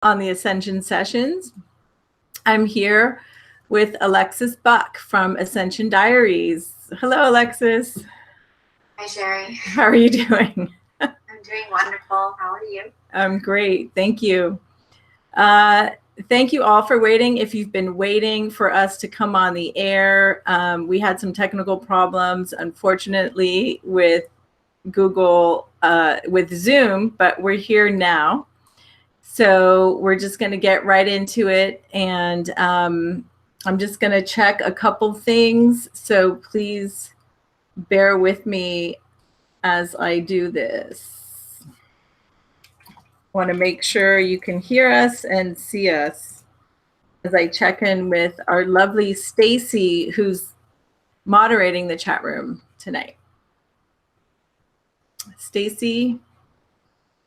on the Ascension Sessions. I'm here with Alexis Buck from Ascension Diaries. Hello, Alexis. Hi, Cheri. How are you doing? I'm doing wonderful. How are you? I'm great. Thank you. Thank you all for waiting. If you've been waiting for us to come on the air, we had some technical problems, unfortunately, with Google, with Zoom, but we're here now. So we're just going to get right into it. And I'm just going to check a couple things. So please bear with me as I do this. Want to make sure you can hear us and see us as I check in with our lovely Stacy, who's moderating the chat room tonight. Stacy,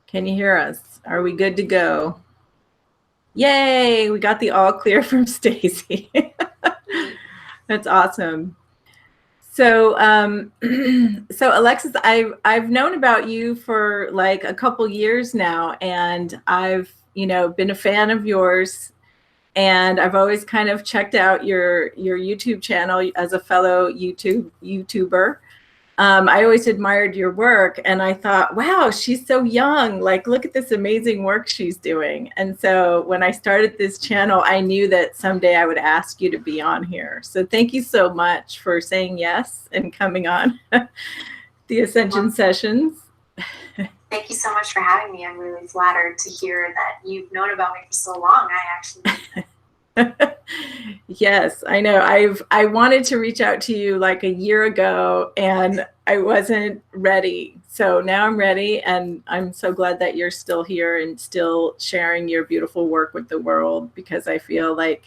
can you hear us? Are we good to go? Yay, we got the all clear from Stacy. That's awesome. So, so Alexis, I've known about you for like a couple years now, and I've, been a fan of yours, and I've always kind of checked out your YouTube channel as a fellow YouTuber. I always admired your work, and I thought, wow, she's so young. Like, look at this amazing work she's doing. And so when I started this channel, I knew that someday I would ask you to be on here. So thank you so much for saying yes and coming on the Ascension Sessions. Thank you so much for having me. I'm really flattered to hear that you've known about me for so long. I actually Yes, I know. I wanted to reach out to you like a year ago, and I wasn't ready. So now I'm ready, and I'm so glad that you're still here and still sharing your beautiful work with the world, because I feel like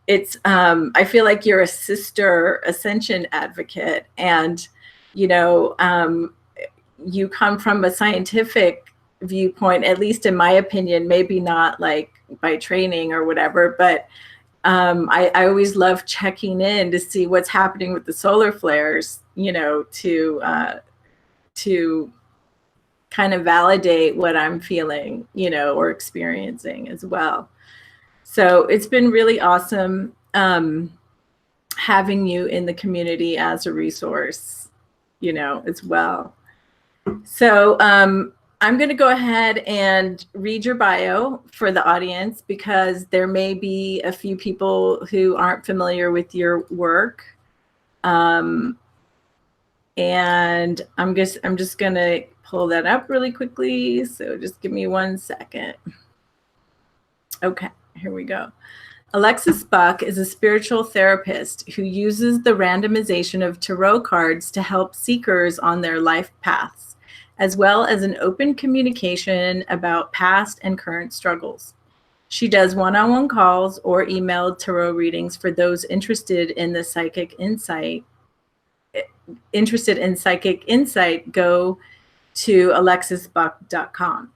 I feel like you're a sister ascension advocate, and you come from a scientific viewpoint, at least in my opinion, maybe not like by training or whatever, but I always love checking in to see what's happening with the solar flares, to kind of validate what I'm feeling, or experiencing as well. So it's been really awesome having you in the community as a resource, as well. So I'm going to go ahead and read your bio for the audience, because there may be a few people who aren't familiar with your work. And I'm just going to pull that up really quickly. So just give me 1 second. Okay, here we go. Alexis Buck is a spiritual therapist who uses the randomization of tarot cards to help seekers on their life paths, as well as an open communication about past and current struggles. She does one-on-one calls or emailed tarot readings for those interested in psychic insight. Go to alexisbuck.com.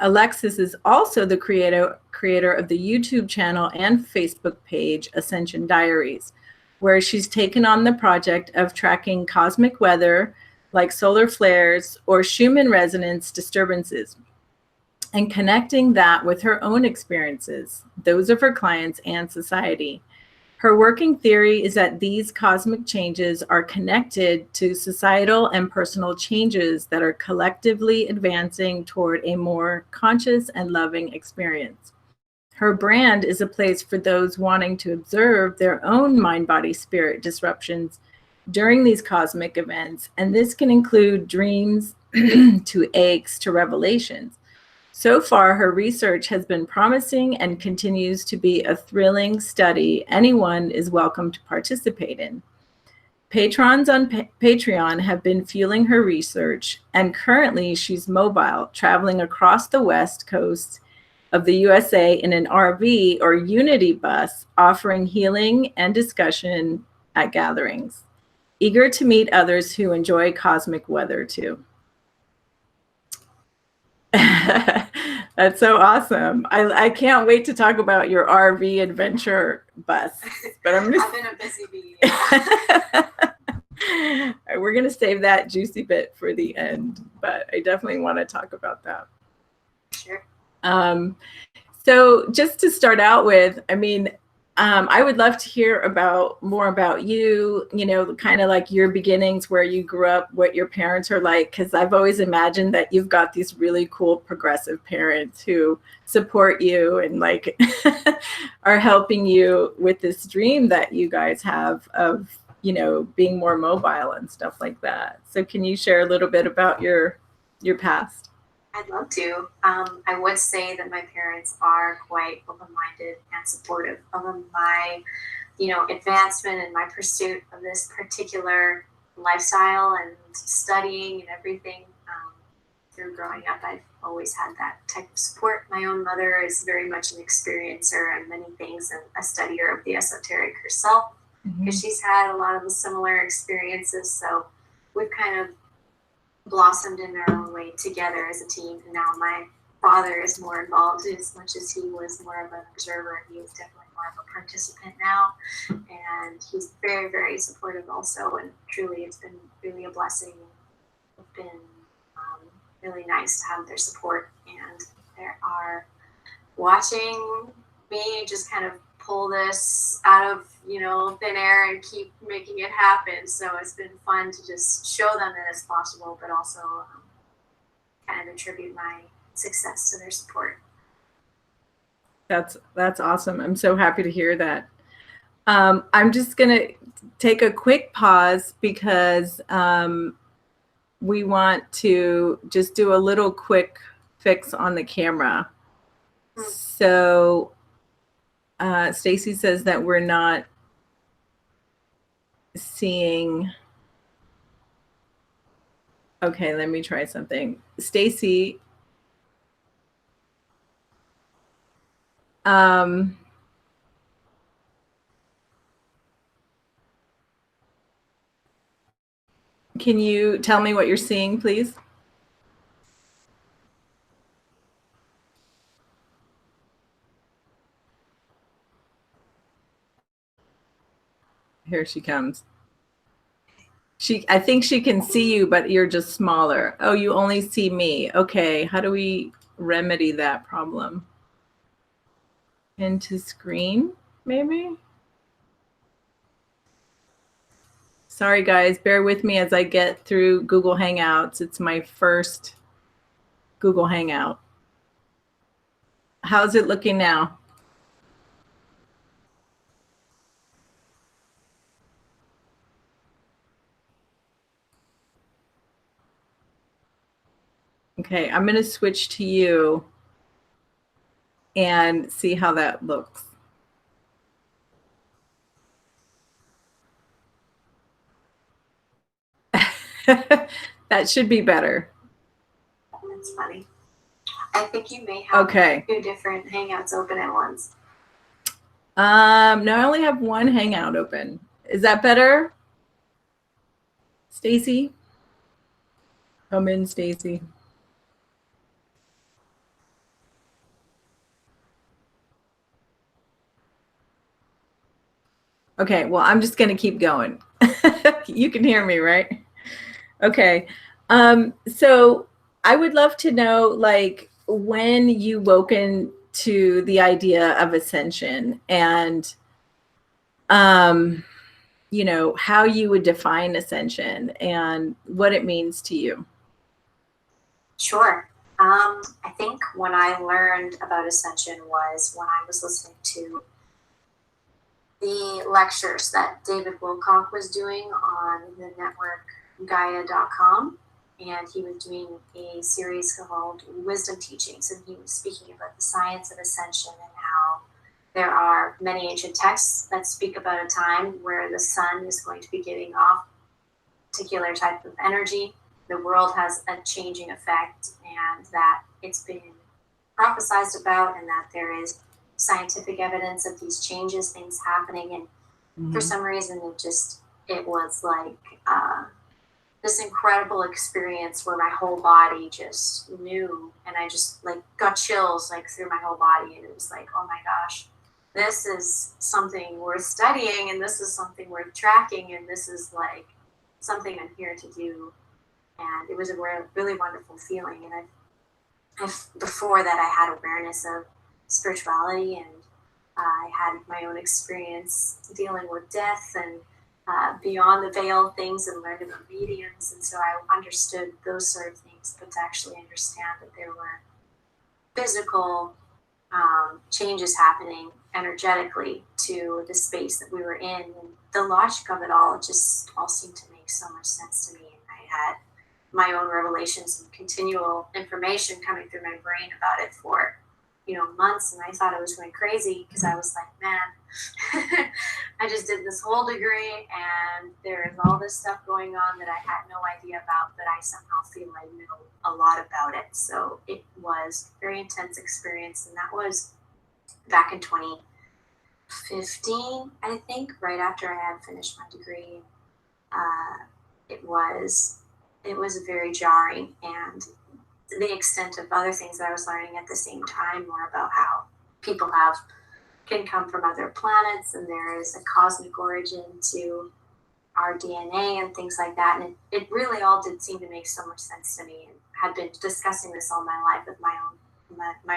Alexis is also the creator of the YouTube channel and Facebook page Ascension Diaries, where she's taken on the project of tracking cosmic weather like solar flares or Schumann resonance disturbances, and connecting that with her own experiences, those of her clients and society. Her working theory is that these cosmic changes are connected to societal and personal changes that are collectively advancing toward a more conscious and loving experience. Her brand is a place for those wanting to observe their own mind-body-spirit disruptions during these cosmic events, and this can include dreams to aches to revelations. So far, her research has been promising and continues to be a thrilling study anyone is welcome to participate in. Patrons on Patreon have been fueling her research, and currently she's mobile, traveling across the West Coast of the USA in an RV or Unity bus, offering healing and discussion at gatherings. Eager to meet others who enjoy cosmic weather too. That's so awesome. I can't wait to talk about your RV adventure bus. But I've been a busy bee. We're going to save that juicy bit for the end, but I definitely want to talk about that. Sure. So just to start out with, I mean, I would love to hear more about you, you know, kind of like your beginnings, where you grew up, what your parents are like, because I've always imagined that you've got these really cool progressive parents who support you and like are helping you with this dream that you guys have of, you know, being more mobile and stuff like that. So can you share a little bit about your past? I'd love to. I would say that my parents are quite open-minded and supportive of my, advancement and my pursuit of this particular lifestyle and studying and everything. Through growing up, I've always had that type of support. My own mother is very much an experiencer and many things, and a studier of the esoteric herself, because she's had a lot of the similar experiences. So we've kind of blossomed in their own way together as a team. And now my father is more involved, as much as he was more of an observer. He is definitely more of a participant now, and he's very, very supportive also. And truly, it's been really a blessing. It's been really nice to have their support, and they are watching me just kind of pull this out of thin air and keep making it happen. So it's been fun to just show them that it's possible, but also kind of attribute my success to their support. That's awesome. I'm so happy to hear that. I'm just gonna take a quick pause because we want to just do a little quick fix on the camera. So Stacy says that we're not seeing. Okay, let me try something. Stacy, can you tell me what you're seeing, please? Here she comes. I think she can see you, but you're just smaller. Oh, you only see me. Okay, how do we remedy that problem? Into screen, maybe? Sorry, guys, bear with me as I get through Google Hangouts. It's my first Google Hangout. How's it looking now? Okay, I'm going to switch to you and see how that looks. That should be better. That's funny. I think you may have two different Hangouts open at once. No, I only have one Hangout open. Is that better? Stacy? Come in, Stacy. Okay, well, I'm just going to keep going. You can hear me, right? Okay. So I would love to know, like, when you woke into the idea of ascension and, you know, how you would define ascension and what it means to you. Sure. I think when I learned about ascension was when I was listening to the lectures that David Wilcock was doing on the network Gaia.com, and he was doing a series called Wisdom Teachings, and he was speaking about the science of ascension and how there are many ancient texts that speak about a time where the sun is going to be giving off a particular type of energy. The world has a changing effect, and that it's been prophesized about, and that there is scientific evidence of these changes, things happening. And for some reason, it was like this incredible experience where my whole body just knew, and I just like got chills like through my whole body, and it was like, oh my gosh, this is something worth studying, and this is something worth tracking, and this is like something I'm here to do. And it was a really wonderful feeling. And before that, I had awareness of spirituality, and I had my own experience dealing with death and beyond the veil things, and learned about mediums. And so I understood those sort of things, but to actually understand that there were physical changes happening energetically to the space that we were in, and the logic of it all just all seemed to make so much sense to me. And I had my own revelations and continual information coming through my brain about it for months, and I thought I was going crazy because I was like, man, I just did this whole degree and there's all this stuff going on that I had no idea about, but I somehow feel I know a lot about it. So it was a very intense experience, and that was back in 2015, I think, right after I had finished my degree. It was very jarring, and the extent of other things that I was learning at the same time were about how people can come from other planets, and there is a cosmic origin to our DNA and things like that. And it really all did seem to make so much sense to me, and had been discussing this all my life with my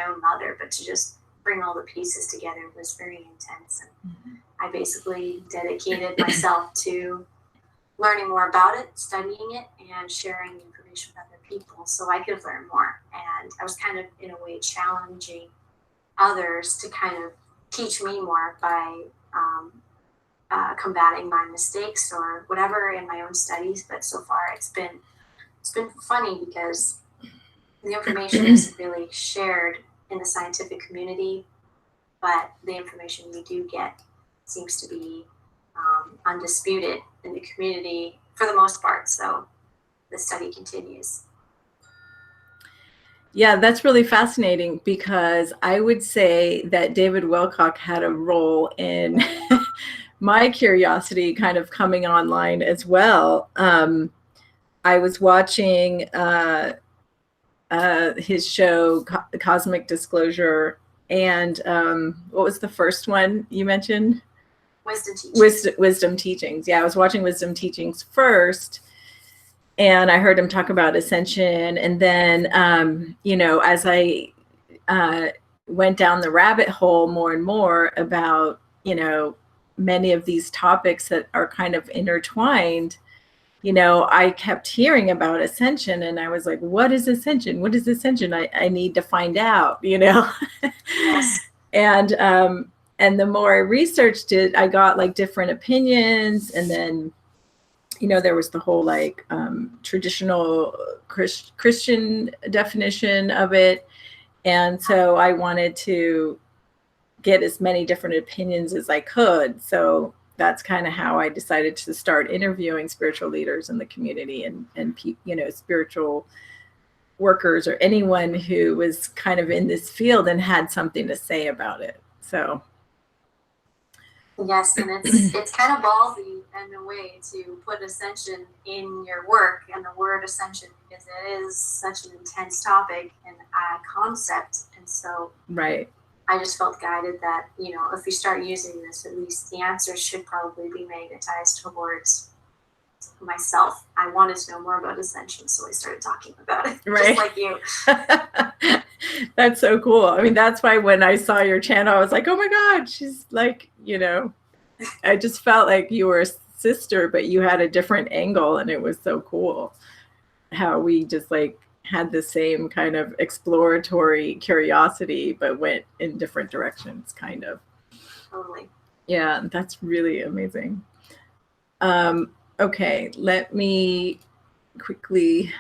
own mother, but to just bring all the pieces together was very intense. And I basically dedicated myself to learning more about it, studying it, and sharing the information with other people so I could learn more. And I was kind of, in a way, challenging others to kind of teach me more by combating my mistakes or whatever in my own studies. But so far it's been funny because the information isn't really shared in the scientific community, but the information we do get seems to be undisputed in the community for the most part. So the study continues. Yeah, that's really fascinating, because I would say that David Wilcock had a role in my curiosity kind of coming online as well. I was watching his show, Cosmic Disclosure, and what was the first one you mentioned? Wisdom Teachings. Wisdom Teachings. Yeah, I was watching Wisdom Teachings first, and I heard him talk about ascension. And then, as I went down the rabbit hole more and more about, many of these topics that are kind of intertwined, I kept hearing about ascension, and I was like, what is ascension? What is ascension? I need to find out, Yes. And the more I researched it, I got like different opinions. And then, there was the whole like traditional Christian definition of it. And so I wanted to get as many different opinions as I could. So that's kind of how I decided to start interviewing spiritual leaders in the community and spiritual workers, or anyone who was kind of in this field and had something to say about it. So. Yes, and it's kind of ballsy in a way to put ascension in your work and the word ascension, because it is such an intense topic and concept. And so right. I just felt guided that, if we start using this, at least the answers should probably be magnetized towards myself. I wanted to know more about ascension, so I started talking about it, right. Just like you. That's so cool. I mean, that's why when I saw your channel, I was like, oh my God, she's like, I just felt like you were a sister, but you had a different angle, and it was so cool how we just like had the same kind of exploratory curiosity, but went in different directions, kind of. Totally. Yeah, that's really amazing. Okay, let me quickly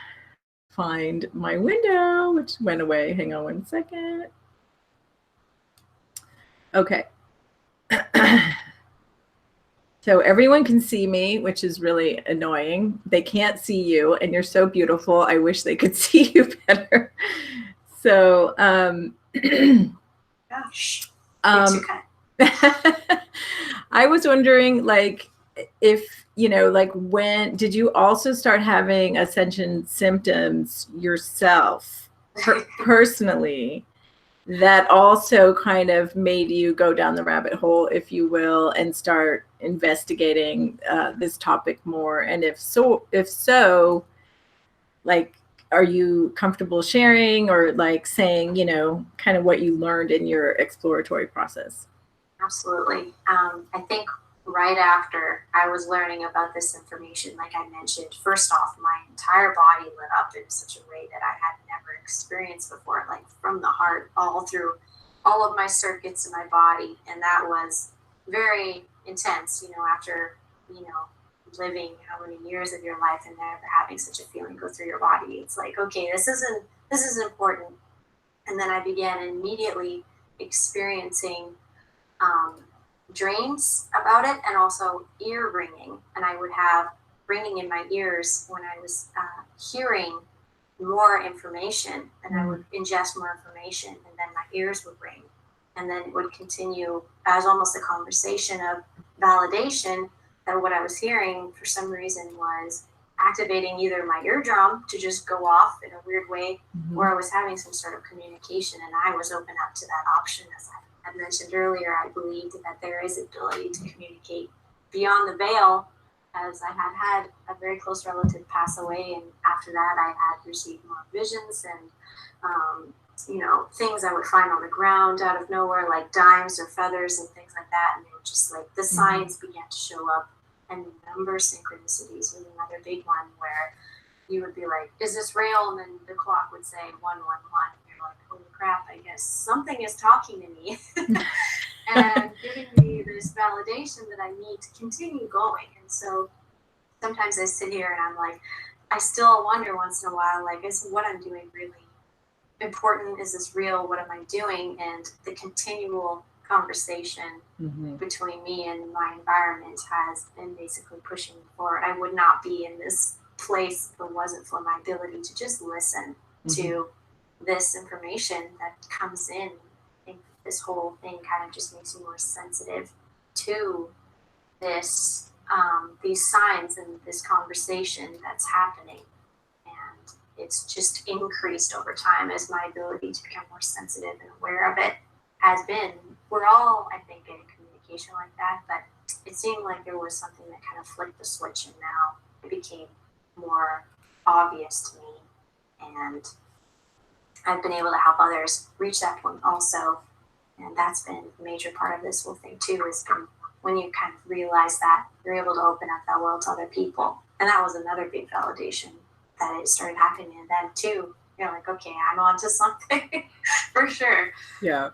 find my window, which went away. Hang on one second. Okay. So everyone can see me, which is really annoying. They can't see you, and you're so beautiful. I wish they could see you better. So, gosh. I was wondering, like, if, like, when did you also start having ascension symptoms yourself, personally, that also kind of made you go down the rabbit hole, if you will, and start investigating this topic more? And if so, like, are you comfortable sharing or like saying, you know, kind of what you learned in your exploratory process? Absolutely. I think right after I was learning about this information, like I mentioned, first off, my entire body lit up in such a way that I had never experienced before, like from the heart all through all of my circuits in my body. And that was very intense, you know, after, you know, living how many years of your life and never having such a feeling go through your body. It's like, okay, this is important. And then I began immediately experiencing dreams about it, and also ear ringing. And I would have ringing in my ears when I was hearing more information, and I would ingest more information, and then my ears would ring. And then it would continue as almost a conversation of validation that what I was hearing for some reason was activating either my eardrum to just go off in a weird way, or I was having some sort of communication, and I was open up to that option. As I mentioned earlier, I believed that there is ability to communicate beyond the veil, as I had a very close relative pass away, and after that I had received more visions and you know, things I would find on the ground out of nowhere, like dimes or feathers and things like that, and they were just like the signs began to show up. And number synchronicities was another big one, where you would be like, is this real? And then the clock would say 111. You're like, holy crap, I guess something is talking to me and giving me this validation that I need to continue going. And so sometimes I sit here and I'm like, I still wonder once in a while, like, is what I'm doing really important? Is this real? What am I doing? And the continual conversation between me and my environment has been basically pushing me forward. I would not be in this place if it wasn't for my ability to just listen to this information that comes in. I think this whole thing kind of just makes me more sensitive to this, these signs and this conversation that's happening. And it's just increased over time as my ability to become more sensitive and aware of it has been. We're all, I think, in communication like that, but it seemed like there was something that kind of flipped the switch, and now it became more obvious to me. And I've been able to help others reach that point also. And that's been a major part of this whole thing too, is when you kind of realize that you're able to open up that world to other people. And that was another big validation that it started happening to them too. You're like, okay, I'm onto something for sure. Yeah.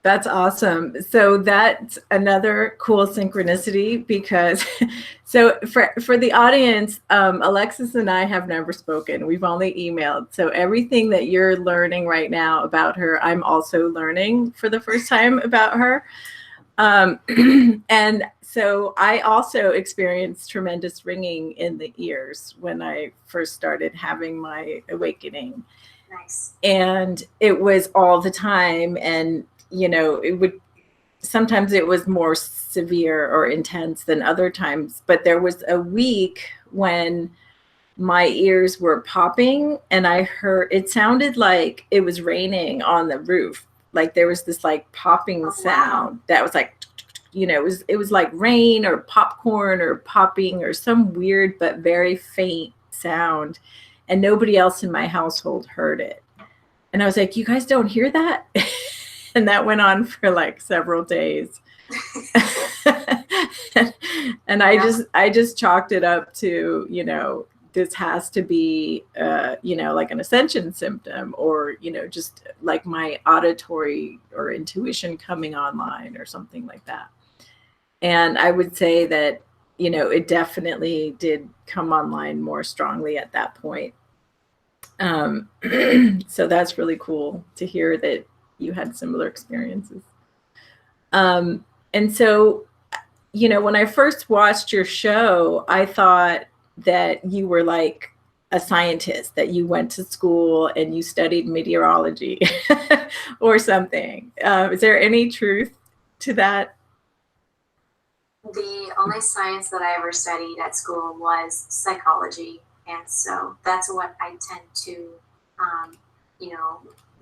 That's awesome. So that's another cool synchronicity, because so for the audience, Alexis and I have never spoken. We've only emailed. So everything that you're learning right now about her, I'm also learning for the first time about her. And so I also experienced tremendous ringing in the ears when I first started having my awakening. Nice. And it was all the time. And you know, sometimes it was more severe or intense than other times, but there was a week when my ears were popping and I heard, it sounded like it was raining on the roof. Like there was this like popping sound that was like, you know, it was like rain or popcorn or popping or some weird but very faint sound. And nobody else in my household heard it. And I was like, you guys don't hear that? And that went on for like several days. And I just chalked it up to, you know, this has to be, you know, like an ascension symptom, or, you know, just like my auditory or intuition coming online or something like that. And I would say that, you know, it definitely did come online more strongly at that point. So that's really cool to hear that you had similar experiences. And so, you know, when I first watched your show, I thought that you were like a scientist, that you went to school and you studied meteorology or something. Is there any truth to that? The only science that I ever studied at school was psychology. And so that's what I tend to, you know,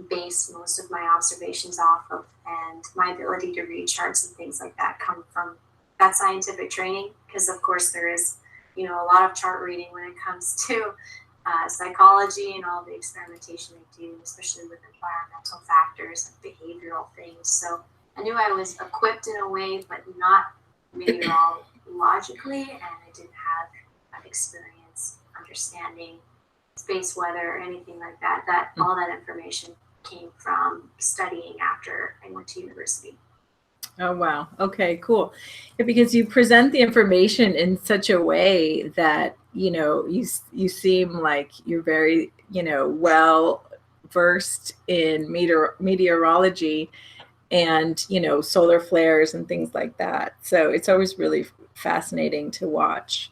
base most of my observations off of, and my ability to read charts and things like that come from that scientific training, because of course there is, you know, a lot of chart reading when it comes to psychology and all the experimentation they do, especially with environmental factors and behavioral things. So I knew I was equipped in a way, but not meteorologically, and I didn't have that experience understanding space weather or anything like that. All that information came from studying after I went to university. Oh, wow. Okay, cool. Yeah, because you present the information in such a way that, you seem like you're very, well versed in meteorology and, solar flares and things like that. So it's always really fascinating to watch.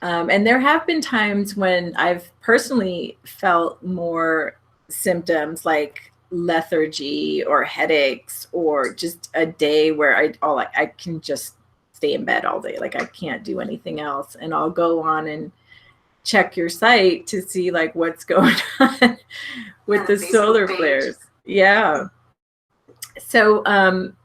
And there have been times when I've personally felt more symptoms like lethargy or headaches, or just a day where I can just stay in bed all day. Like I can't do anything else. And I'll go on and check your site to see like what's going on with the solar flares. Yeah. So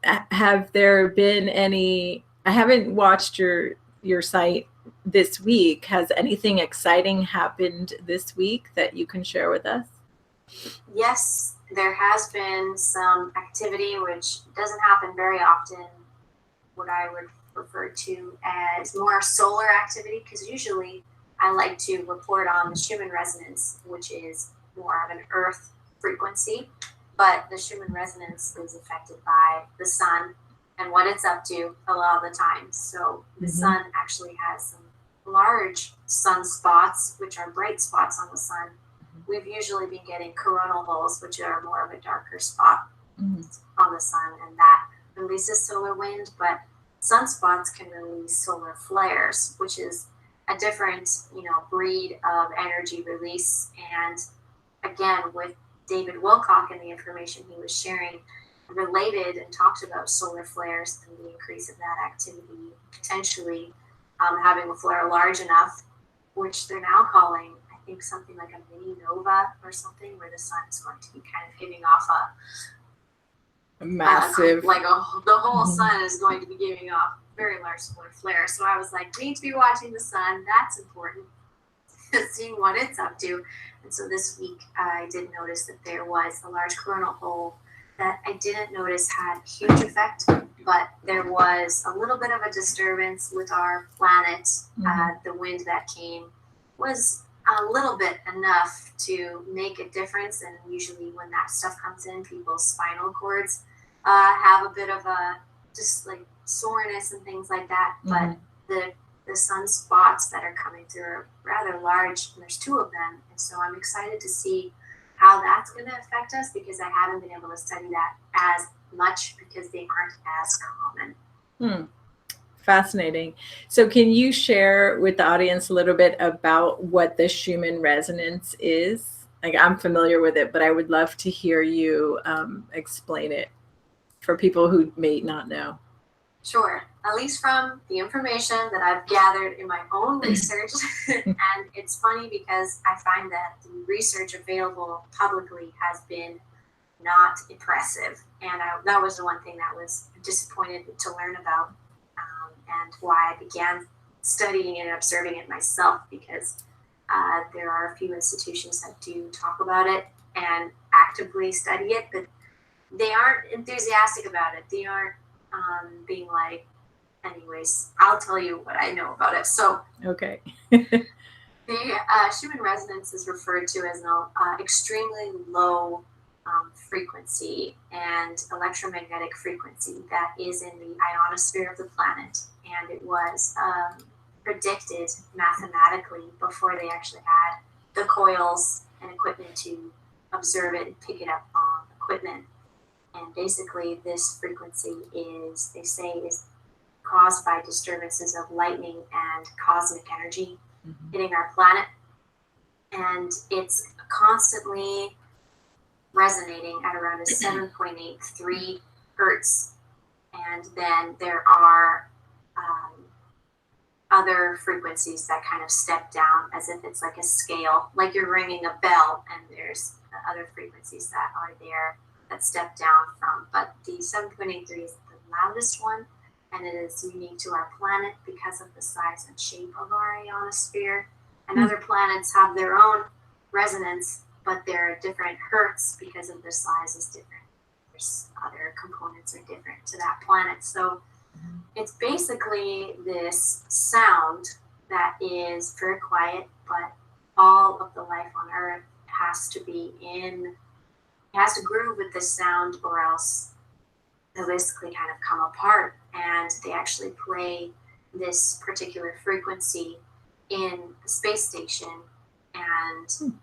have there been any, I haven't watched your site this week. Has anything exciting happened this week that you can share with us? Yes, there has been some activity which doesn't happen very often, what I would refer to as more solar activity, because usually I like to report on the Schumann resonance, which is more of an earth frequency, but the Schumann resonance is affected by the sun and what it's up to a lot of the time. So the sun actually has some large sunspots, which are bright spots on the sun. We've usually been getting coronal holes, which are more of a darker spot on the sun, and that releases solar wind. But sunspots can release solar flares, which is a different, breed of energy release. And again, with David Wilcock and the information he was sharing, related and talked about solar flares and the increase of that activity, potentially having a flare large enough, which they're now calling, I think, something like a mini nova or something, where the sun is going to be kind of giving off a massive, the whole sun is going to be giving off very large solar flare. So I was like, we need to be watching the sun. That's important. Seeing what it's up to. And so this week I did notice that there was a large coronal hole that I didn't notice had huge effect, but there was a little bit of a disturbance with our planet. The wind that came was a little bit enough to make a difference. And usually when that stuff comes in, people's spinal cords have a bit of a just like soreness and things like that. But the sunspots that are coming through are rather large, and there's 2 of them. And so I'm excited to see how that's going to affect us, because I haven't been able to study that as much because they aren't as common. Fascinating. So can you share with the audience a little bit about what the Schumann resonance is? Like, I'm familiar with it, but I would love to hear you explain it for people who may not know. Sure. At least from the information that I've gathered in my own research. And it's funny because I find that the research available publicly has been not impressive. And that was the one thing that was disappointed to learn about, and why I began studying and observing it myself, because there are a few institutions that do talk about it and actively study it, but they aren't enthusiastic about it. They aren't being like, anyways, I'll tell you what I know about it. So, okay. The Schumann resonance is referred to as an extremely low frequency and electromagnetic frequency that is in the ionosphere of the planet. And it was predicted mathematically before they actually had the coils and equipment to observe it and pick it up on equipment. And basically, this frequency is, they say, is caused by disturbances of lightning and cosmic energy hitting our planet. And it's constantly resonating at around a 7.83 hertz. And then there are other frequencies that kind of step down as if it's like a scale, like you're ringing a bell, and there's other frequencies that are there that step down from. But the 7.83 is the loudest one, and it is unique to our planet because of the size and shape of our ionosphere. and other planets have their own resonance, but they're different hertz because of their size is different. There's other components are different to that planet. So it's basically this sound that is very quiet, but all of the life on Earth has to groove with this sound, or else they'll basically kind of come apart. And they actually play this particular frequency in the space station, and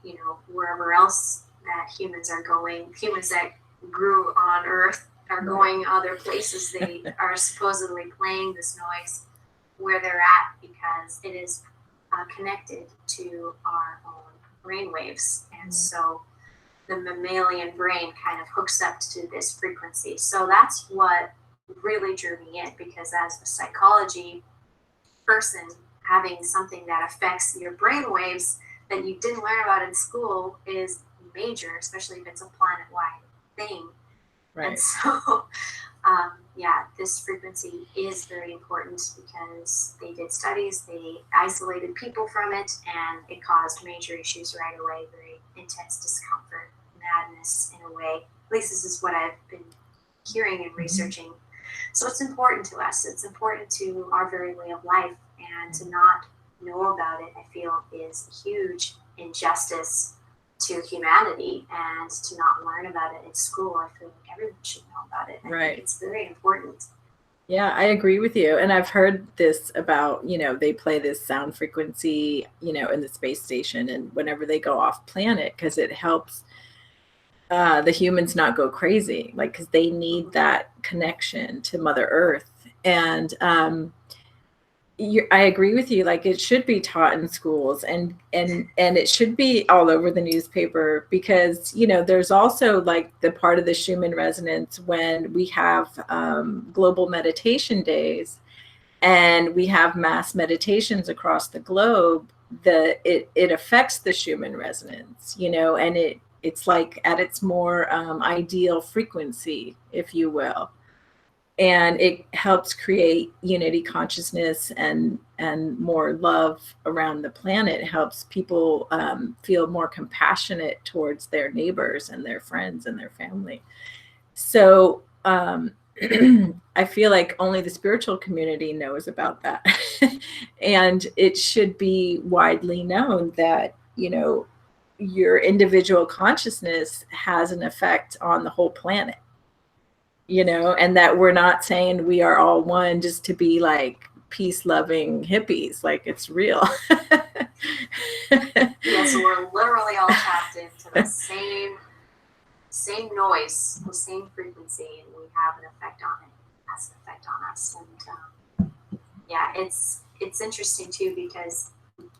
wherever else that humans are going, humans that grew on Earth are going other places. They are supposedly playing this noise where they're at, because it is connected to our own brain waves. And so the mammalian brain kind of hooks up to this frequency. So that's what really drew me in, because as a psychology person, having something that affects your brain waves that you didn't learn about in school is major, especially if it's a planet-wide thing. Right. And so, this frequency is very important, because they did studies, they isolated people from it, and it caused major issues right away, very intense discomfort, madness in a way. At least this is what I've been hearing and researching. So it's important to us. It's important to our very way of life, and to not know about it, I feel, is a huge injustice to humanity, and to not learn about it in school. I feel like everyone should know about it. I think it's very important. Yeah, I agree with you. And I've heard this about, they play this sound frequency, in the space station, and whenever they go off planet, because it helps the humans not go crazy, like, because they need that connection to Mother Earth. And I agree with you. Like, it should be taught in schools, and it should be all over the newspaper, because, there's also like the part of the Schumann resonance when we have global meditation days, and we have mass meditations across the globe. It affects the Schumann resonance, and it's like at its more ideal frequency, if you will. And it helps create unity consciousness and more love around the planet. It helps people feel more compassionate towards their neighbors and their friends and their family. So I feel like only the spiritual community knows about that. And it should be widely known that, your individual consciousness has an effect on the whole planet. And that we're not saying we are all one just to be like peace-loving hippies. Like, it's real. Yes, we're literally all tapped into the same noise, the same frequency, and we have an effect on it. It has an effect on us. And it's interesting too, because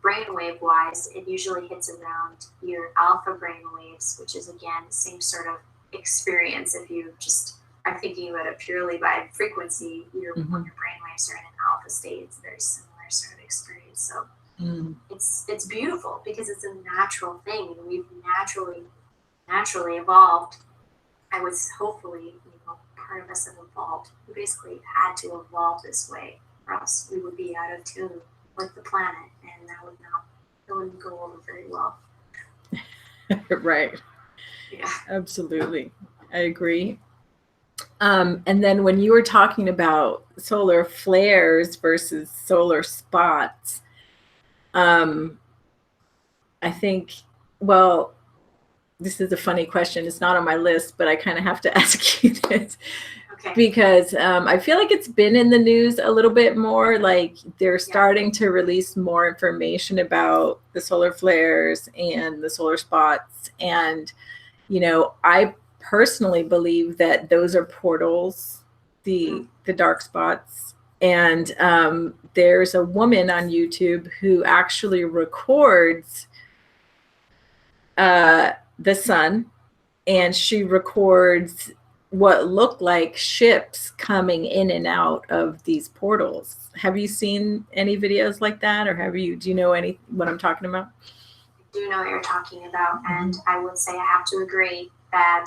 brainwave wise, it usually hits around your alpha brain waves, which is again the same sort of experience. If you just are thinking about it purely by frequency, when your brainwaves are in an alpha state, it's a very similar sort of experience. So it's beautiful, because it's a natural thing, and we've naturally evolved. I was hopefully, part of us have evolved. We basically had to evolve this way, or else we would be out of tune with the planet, and that wouldn't go over very well. Right. Yeah. Absolutely. I agree. And then when you were talking about solar flares versus solar spots, I think, well, this is a funny question. It's not on my list, but I kind of have to ask you this. Okay. Because I feel like it's been in the news a little bit more. Like, they're starting to release more information about the solar flares and the solar spots. And, I personally believe that those are portals, the dark spots. And there's a woman on YouTube who actually records the sun, and she records what look like ships coming in and out of these portals. Have you seen any videos like that, or do you know what I'm talking about? I do know what you're talking about, and I would say I have to agree that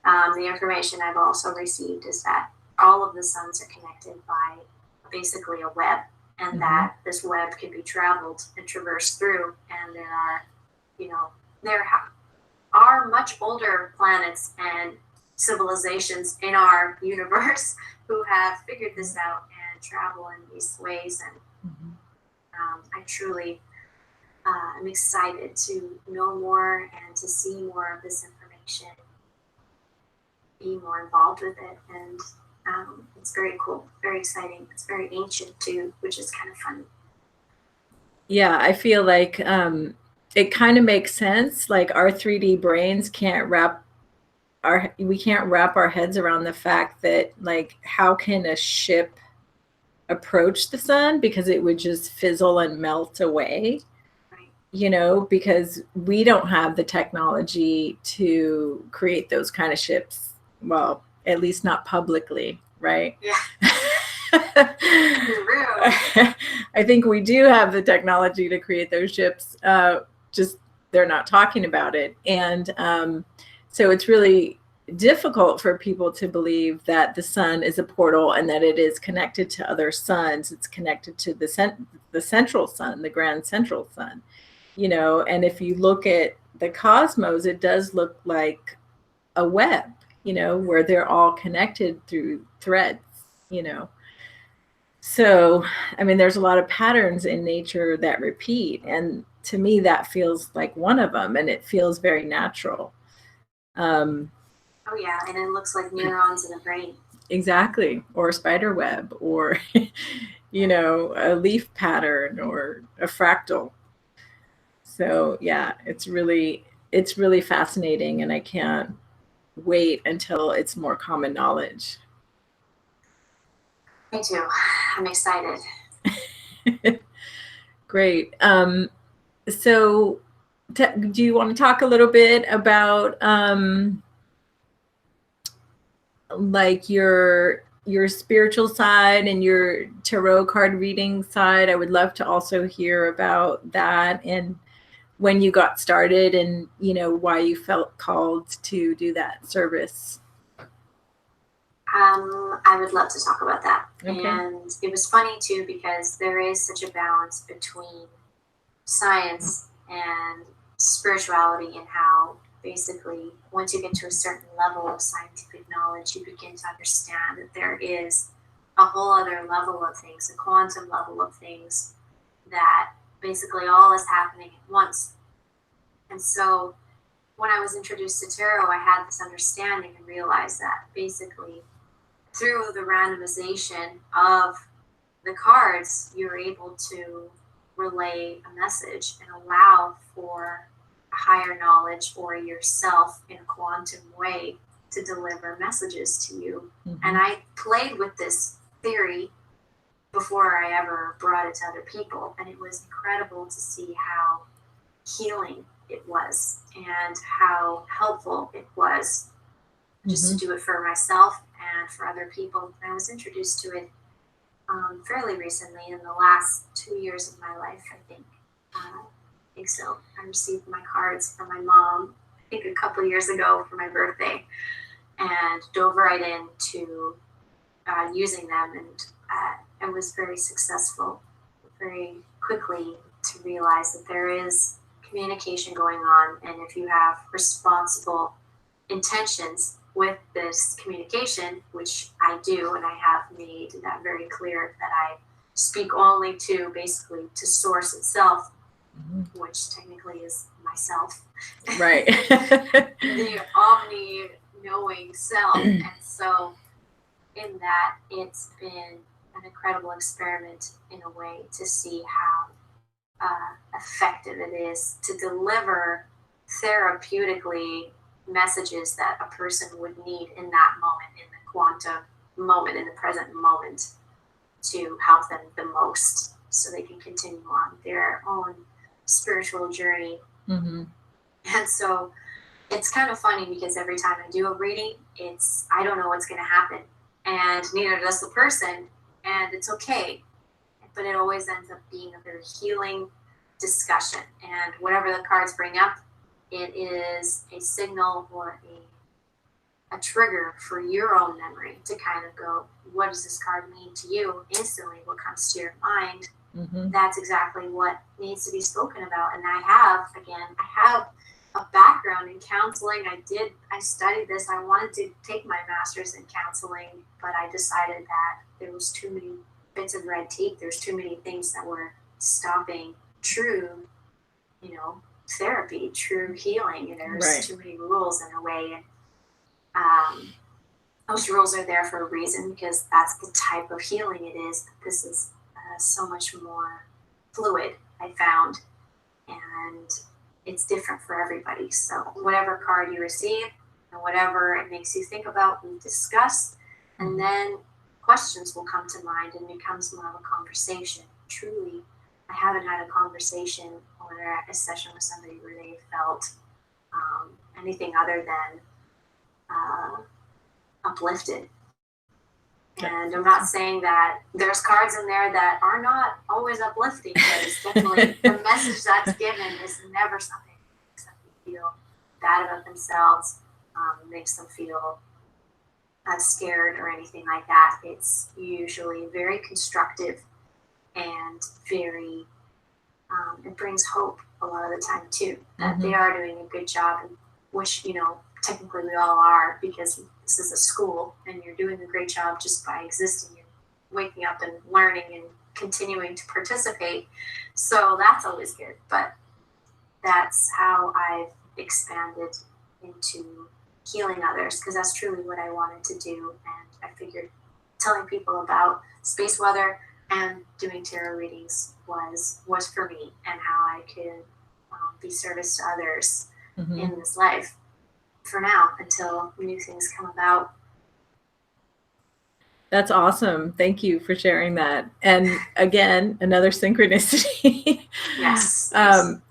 the information I've also received is that all of the suns are connected by basically a web, and that this web can be traveled and traversed through. And there are, there are much older planets and civilizations in our universe who have figured this out and travel in these ways. And I truly am excited to know more and to see more of this information, be more involved with it. And it's very cool, very exciting. It's very ancient too, which is kind of fun. Yeah, I feel like it kind of makes sense. Like our 3D brains we can't wrap our heads around the fact that, like, how can a ship approach the sun, because it would just fizzle and melt away, Right. Because we don't have the technology to create those kind of ships. Well, at least not publicly, right? Yeah. I think we do have the technology to create those ships. Just they're not talking about it. And so it's really difficult for people to believe that the sun is a portal and that it is connected to other suns. It's connected to the central sun, the grand central sun, and if you look at the cosmos, it does look like a web, where they're all connected through threads, So, I mean, there's a lot of patterns in nature that repeat. And to me, that feels like one of them, and it feels very natural. Oh, yeah. And it looks like neurons in the brain. Exactly. Or a spider web, or, a leaf pattern, or a fractal. So, yeah, it's really fascinating, and I can't wait until it's more common knowledge. Me too. I'm excited. Great. So do you want to talk a little bit about like your spiritual side and your tarot card reading side? I would love to also hear about that, and when you got started, and why you felt called to do that service. I would love to talk about that. Okay. And it was funny too, because there is such a balance between science and spirituality, and how basically once you get to a certain level of scientific knowledge, you begin to understand that there is a whole other level of things, a quantum level of things, that basically all is happening at once. And so when I was introduced to tarot, I had this understanding and realized that basically through the randomization of the cards, you're able to relay a message and allow for a higher knowledge or yourself in a quantum way to deliver messages to you. And I played with this theory before I ever brought it to other people, and it was incredible to see how healing it was and how helpful it was just to do it for myself and for other people. I was introduced to it fairly recently, in the last 2 years of my life, I think. I think so. I received my cards from my mom, I think a couple of years ago for my birthday, and dove right into using them. And I was very successful very quickly to realize that there is communication going on. And if you have responsible intentions with this communication, which I do, and I have made that very clear, that I speak only to basically to source itself, which technically is myself. Right. The omni-knowing self. And so in that, it's been an incredible experiment in a way to see how effective it is to deliver therapeutically messages that a person would need in that moment, in the quantum moment, in the present moment, to help them the most so they can continue on their own spiritual journey. And so it's kind of funny, because every time I do a reading, I don't know what's going to happen, and neither does the person, and it's okay. But it always ends up being a very healing discussion. And whatever the cards bring up, it is a signal or a trigger for your own memory to kind of go, what does this card mean to you? Instantly, what comes to your mind? That's exactly what needs to be spoken about. And I have a background in counseling. I studied this. I wanted to take my master's in counseling, but I decided that there was too many bits of red tape. There's too many things that were stopping true, therapy, true healing. And there's too many rules in a way. And those rules are there for a reason, because that's the type of healing it is. This is so much more fluid, I found, and it's different for everybody. So whatever card you receive and whatever it makes you think about, we discuss, and then questions will come to mind and it becomes more of a conversation. Truly, I haven't had a conversation or a session with somebody where they felt anything other than uplifted. And I'm not saying that there's cards in there that are not always uplifting, but it's definitely the message that's given is never something that makes them feel bad about themselves, makes them feel scared or anything like that. It's usually very constructive and very, it brings hope a lot of the time too, that they are doing a good job, and which, technically we all are, because this is a school and you're doing a great job just by existing and waking up and learning and continuing to participate. So that's always good. But that's how I've expanded into healing others, because that's truly what I wanted to do. And I figured telling people about space weather and doing tarot readings was for me, and how I could be service to others in this life. For now, until new things come about. That's awesome. Thank you for sharing that. And again, another synchronicity. Yes.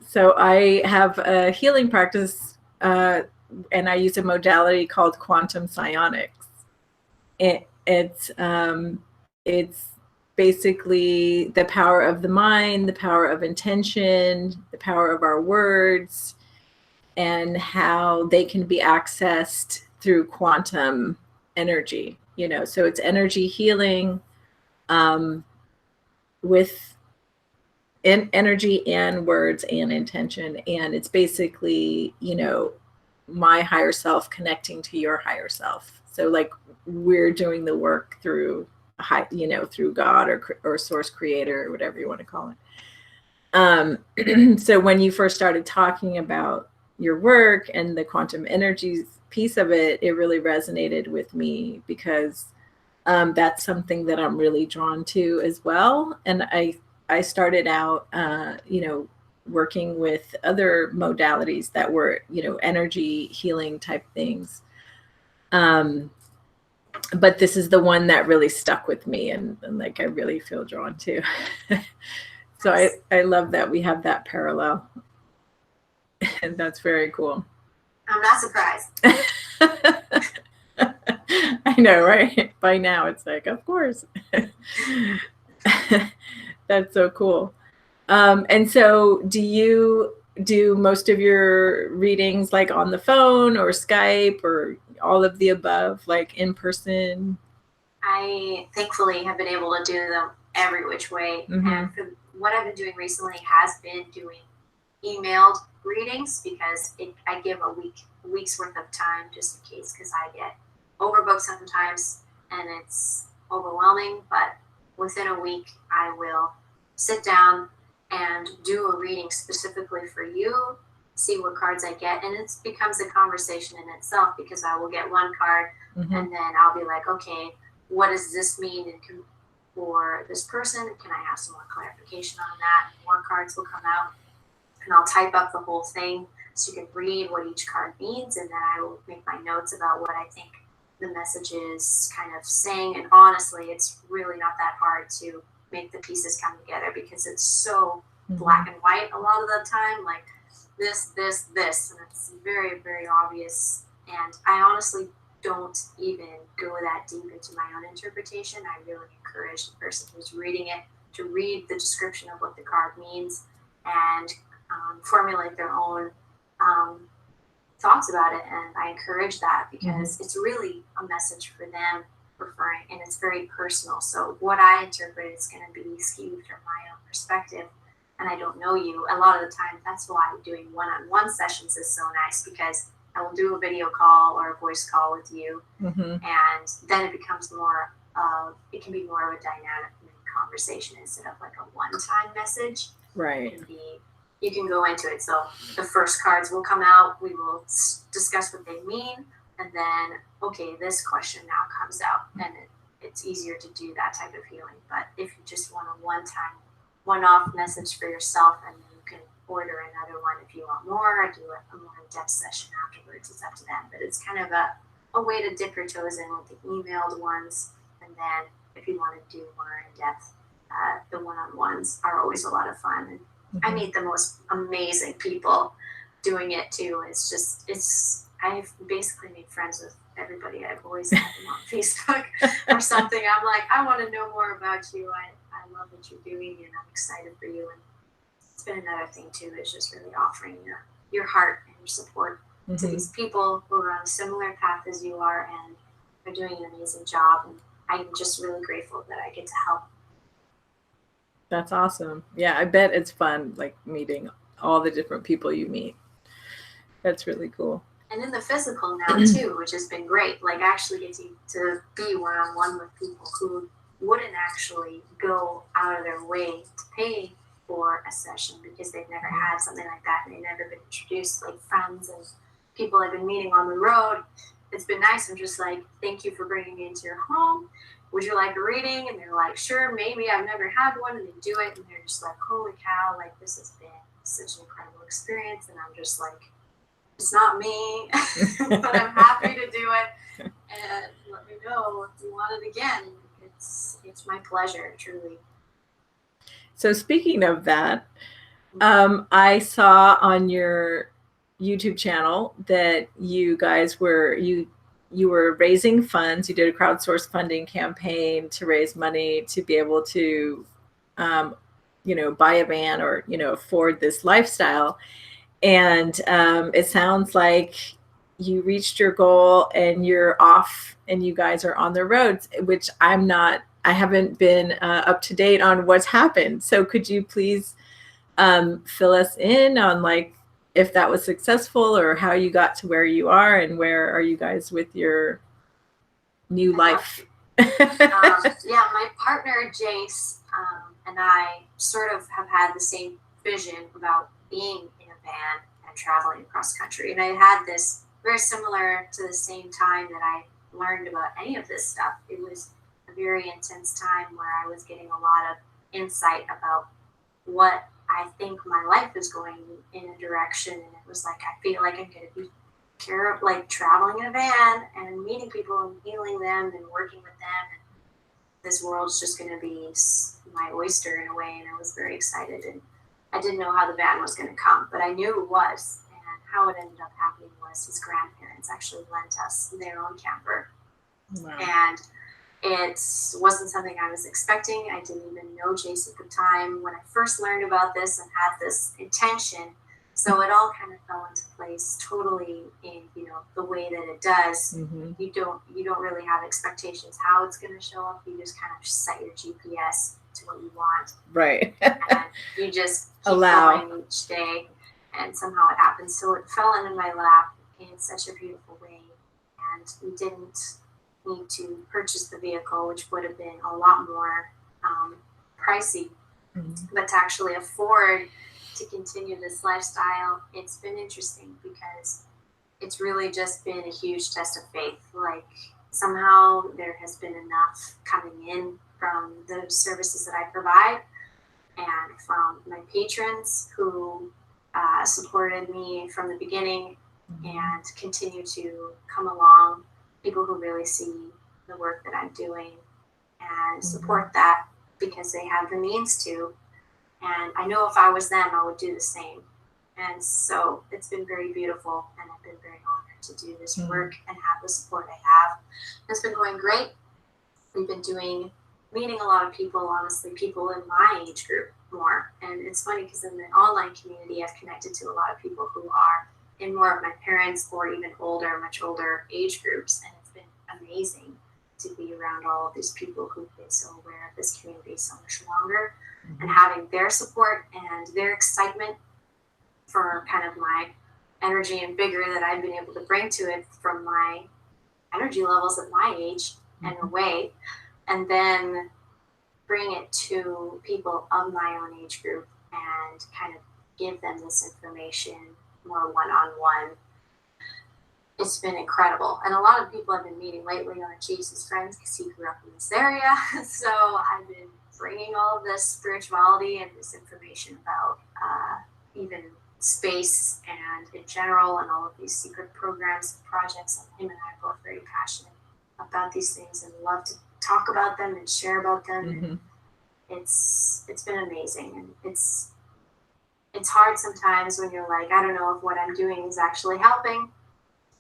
So I have a healing practice, and I use a modality called quantum psionics. It's basically the power of the mind, the power of intention, the power of our words, and how they can be accessed through quantum energy, so it's energy healing with energy and words and intention. And it's basically, my higher self connecting to your higher self. So like we're doing the work through, through God or source creator, or whatever you want to call it. So when you first started talking about your work and the quantum energies piece of it, it really resonated with me, because that's something that I'm really drawn to as well. And I started out, working with other modalities that were, energy healing type things. But this is the one that really stuck with me, and like I really feel drawn to. So I love that we have that parallel. And that's very cool. I'm not surprised. I know, right? By now it's like, of course. That's so cool. And so do you do most of your readings like on the phone or Skype or all of the above, like in person? I thankfully have been able to do them every which way. And for what I've been doing recently has been doing emailed readings, because I give a week's worth of time just in case, because I get overbooked sometimes and it's overwhelming. But within a week, I will sit down and do a reading specifically for you, see what cards I get, and it becomes a conversation in itself, because I will get one card and then I'll be like, okay, what does this mean for this person? Can I have some more clarification on that? More cards will come out, and I'll type up the whole thing so you can read what each card means, and then I will make my notes about what I think the message is kind of saying. And honestly, it's really not that hard to make the pieces come together, because it's so black and white a lot of the time, like this, and it's very, very obvious. And I honestly don't even go that deep into my own interpretation. I really encourage the person who's reading it to read the description of what the card means and formulate their own thoughts about it, and I encourage that because it's really a message for them preferring, and it's very personal. So what I interpret is going to be skewed from my own perspective, and I don't know you. A lot of the time, that's why doing one-on-one sessions is so nice, because I will do a video call or a voice call with you, and then it becomes more of, it can be more of a dynamic conversation instead of like a one-time message. Right. You can go into it. So the first cards will come out. We will discuss what they mean. And then, okay, this question now comes out. And it's easier to do that type of healing. But if you just want a one-time, one-off message for yourself, and then you can order another one if you want more, or do a more in-depth session afterwards. It's up to them. But it's kind of a way to dip your toes in with the emailed ones. And then if you want to do more in-depth, the one-on-ones are always a lot of fun. And I meet the most amazing people doing it too. I've basically made friends with everybody. I've always had them on Facebook or something. I'm like, I want to know more about you. I love what you're doing, and I'm excited for you. And it's been another thing too, is just really offering your heart and your support to these people who are on a similar path as you are, and are doing an amazing job. And I'm just really grateful that I get to help. That's awesome. Yeah, I bet it's fun, like meeting all the different people you meet. That's really cool. And in the physical now too, which has been great. Like actually getting to be one-on-one with people who wouldn't actually go out of their way to pay for a session because they've never had something like that, and they've never been introduced, like friends and people I've been meeting on the road. It's been nice. I'm just like, thank you for bringing me into your home. Would you like a reading? And they're like, sure, maybe. I've never had one. And they do it. And they're just like, holy cow, like this has been such an incredible experience. And I'm just like, it's not me, but I'm happy to do it. And let me know if you want it again. It's my pleasure, truly. So speaking of that, I saw on your YouTube channel that you guys were, you were raising funds. You did a crowdsourced funding campaign to raise money to be able to, buy a van or, afford this lifestyle. And it sounds like you reached your goal and you're off and you guys are on the roads, which I haven't been up to date on what's happened. So could you please fill us in on like if that was successful or how you got to where you are and where are you guys with your new life? Yeah, my partner Jace and I sort of have had the same vision about being in a van and traveling across country. And I had this very similar to the same time that I learned about any of this stuff. It was a very intense time where I was getting a lot of insight about what I think my life is going in a direction. And it was like, I feel like I'm going to be traveling in a van and meeting people and healing them and working with them. And this world's just going to be my oyster in a way. And I was very excited. And I didn't know how the van was going to come, but I knew it was. And how it ended up happening was his grandparents actually lent us their own camper. Wow. And it wasn't something I was expecting. I didn't even know Jace at the time when I first learned about this and had this intention. So it all kind of fell into place totally in, the way that it does. Mm-hmm. You don't really have expectations how it's going to show up. You just kind of set your GPS to what you want. Right. And you just keep going each day, and somehow it happens. So it fell into my lap in such a beautiful way. And we didn't need to purchase the vehicle, which would have been a lot more pricey. Mm-hmm. But to actually afford to continue this lifestyle, it's been interesting because it's really just been a huge test of faith. Like somehow there has been enough coming in from the services that I provide and from my patrons who supported me from the beginning and continue to come along, people who really see the work that I'm doing and support that because they have the means to. And I know if I was them, I would do the same. And so it's been very beautiful, and I've been very honored to do this work and have the support I have. It's been going great. We've been meeting a lot of people, honestly, people in my age group more. And it's funny because in the online community, I've connected to a lot of people who are in more of my parents or even older, much older age groups. And it's been amazing to be around all of these people who've been so aware of this community so much longer, and having their support and their excitement for kind of my energy and vigor that I've been able to bring to it from my energy levels at my age and away, and then bring it to people of my own age group and kind of give them this information more one-on-one. It's been incredible. And a lot of people I've been meeting lately are Jesus friends because he grew up in this area. So I've been bringing all of this spirituality and this information about even space and in general, and all of these secret programs and projects. And him and I are both very passionate about these things and love to talk about them and share about them. And it's been amazing. And it's hard sometimes when you're like, I don't know if what I'm doing is actually helping.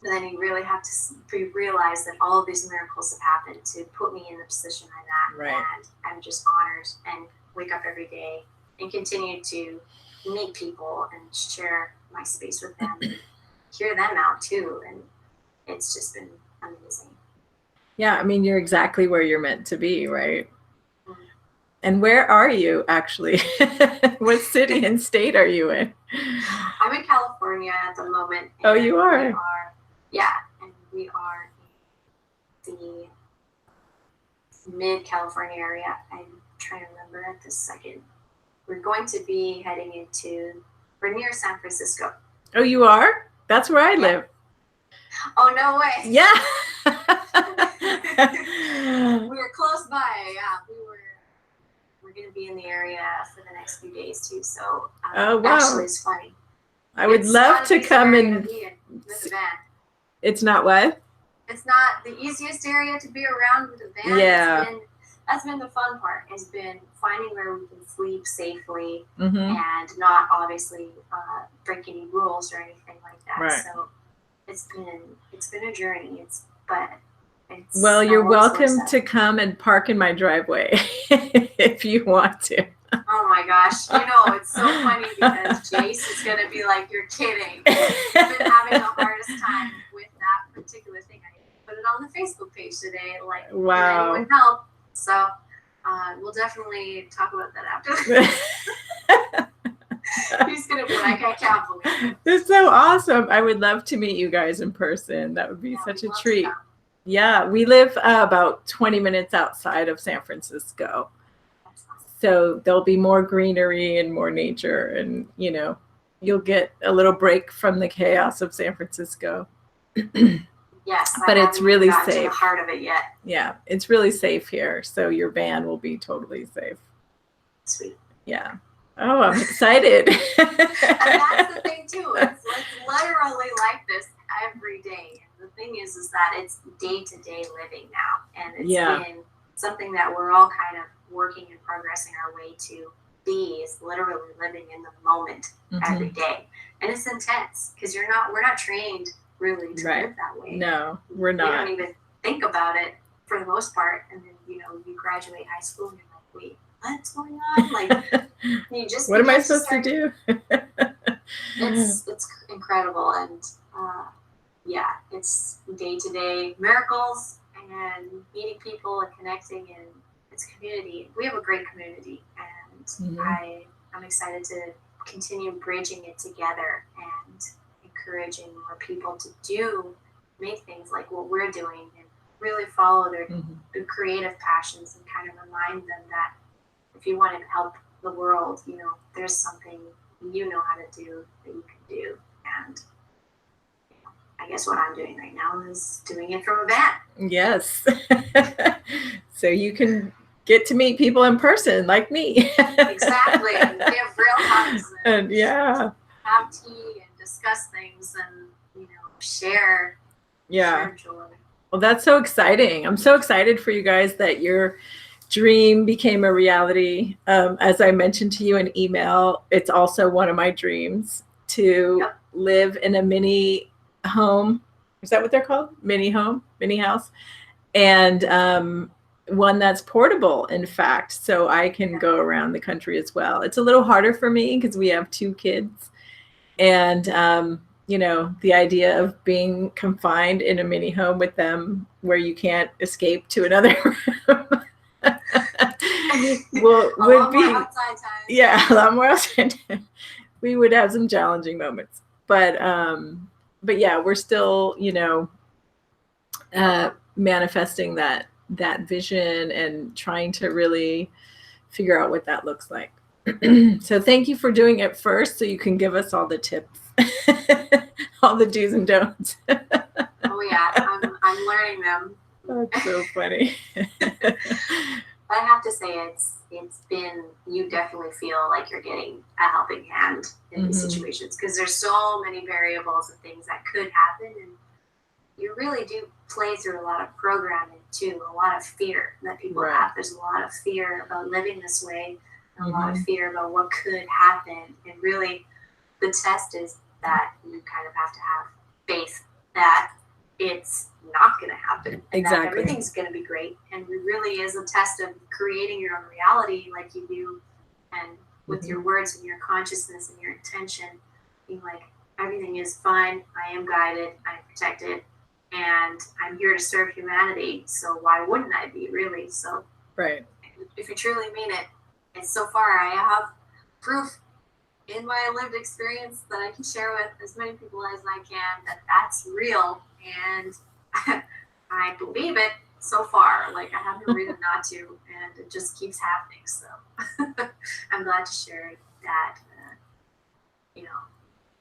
But then you really have to realize that all of these miracles have happened to put me in the position I'm at. Right. And I'm just honored and wake up every day and continue to meet people and share my space with them and hear them out too. And it's just been amazing. Yeah, I mean, you're exactly where you're meant to be, right? And where are you actually? What city and state are you in? I'm in California at the moment. Oh, you are? And we are in the mid-California area. I'm trying to remember at this second. We're going to be heading we're near San Francisco. Oh, you are? That's where I live. Oh, no way. Yeah. We were close by. Yeah, we're going to be in the area for the next few days too. So oh, wow. Actually, it's funny. I would love to come and. With a van. It's not what? It's not the easiest area to be around with a van. Yeah. That's been the fun part, has been finding where we can sleep safely and not obviously break any rules or anything like that. Right. So it's been a journey. Well, you're welcome to come and park in my driveway if you want to. Oh my gosh. It's so funny because Jace is going to be like, you're kidding. I've been having the hardest time with that particular thing. I put it on the Facebook page today. Like, wow. Anyone help? So we'll definitely talk about that after. He's going to be like, I can't believe it. This is so awesome. I would love to meet you guys in person. That would be such a treat. Yeah, we live about 20 minutes outside of San Francisco. So there'll be more greenery and more nature, and you'll get a little break from the chaos of San Francisco. Yes, but it's really safe. To the heart of it yet. Yeah, it's really safe here. So your van will be totally safe. Sweet. Yeah. Oh, I'm excited. And that's the thing too. It's literally like this every day. And the thing is that it's day-to-day living now, and it's been something that we're all kind of working and progressing our way to be, is literally living in the moment every day. And it's intense because we're not trained really to live that way. No, we're not. We don't even think about it for the most part. And then, you graduate high school and you're like, wait, what's going on? Like, you just what am I supposed to do? It's incredible. And it's day-to-day miracles and meeting people and connecting, and it's community. We have a great community, and I'm excited to continue bridging it together and encouraging more people to make things like what we're doing and really follow their creative passions, and kind of remind them that if you want to help the world, there's something how to do that you can do. And I guess what I'm doing right now is doing it from a van. Yes. So you can get to meet people in person like me. Exactly. And give real hugs. And have tea and discuss things and, share. Yeah. Share joy. Well, that's so exciting. I'm so excited for you guys that your dream became a reality. As I mentioned to you in email, it's also one of my dreams to live in a mini home. Is that what they're called? Mini home, mini house. And one that's portable, in fact, so I can go around the country as well. It's a little harder for me because we have 2 kids. And the idea of being confined in a mini home with them where you can't escape to another room. would be outside time. Yeah, a lot more outside time. We would have some challenging moments, but yeah, we're still manifesting that vision and trying to really figure out what that looks like. So thank you for doing it first, so you can give us all the tips, all the do's and don'ts. Oh yeah, I'm learning them. That's so funny. I have to say, it's been, you definitely feel like you're getting a helping hand in these situations, because there's so many variables and things that could happen, and you really do play through a lot of programming too, a lot of fear that people have. There's a lot of fear about living this way, and a lot of fear about what could happen, and really the test is that you kind of have to have faith that it's not going to happen, and that everything's going to be great. And it really is a test of creating your own reality like you do, and with your words and your consciousness and your intention, being like, everything is fine, I am guided, I'm protected, and I'm here to serve humanity, so why wouldn't I be, really? So if you truly mean it. And so far I have proof in my lived experience that I can share with as many people as I can that that's real, and I believe it so far. Like, I have no reason not to, and it just keeps happening. So I'm glad to share that,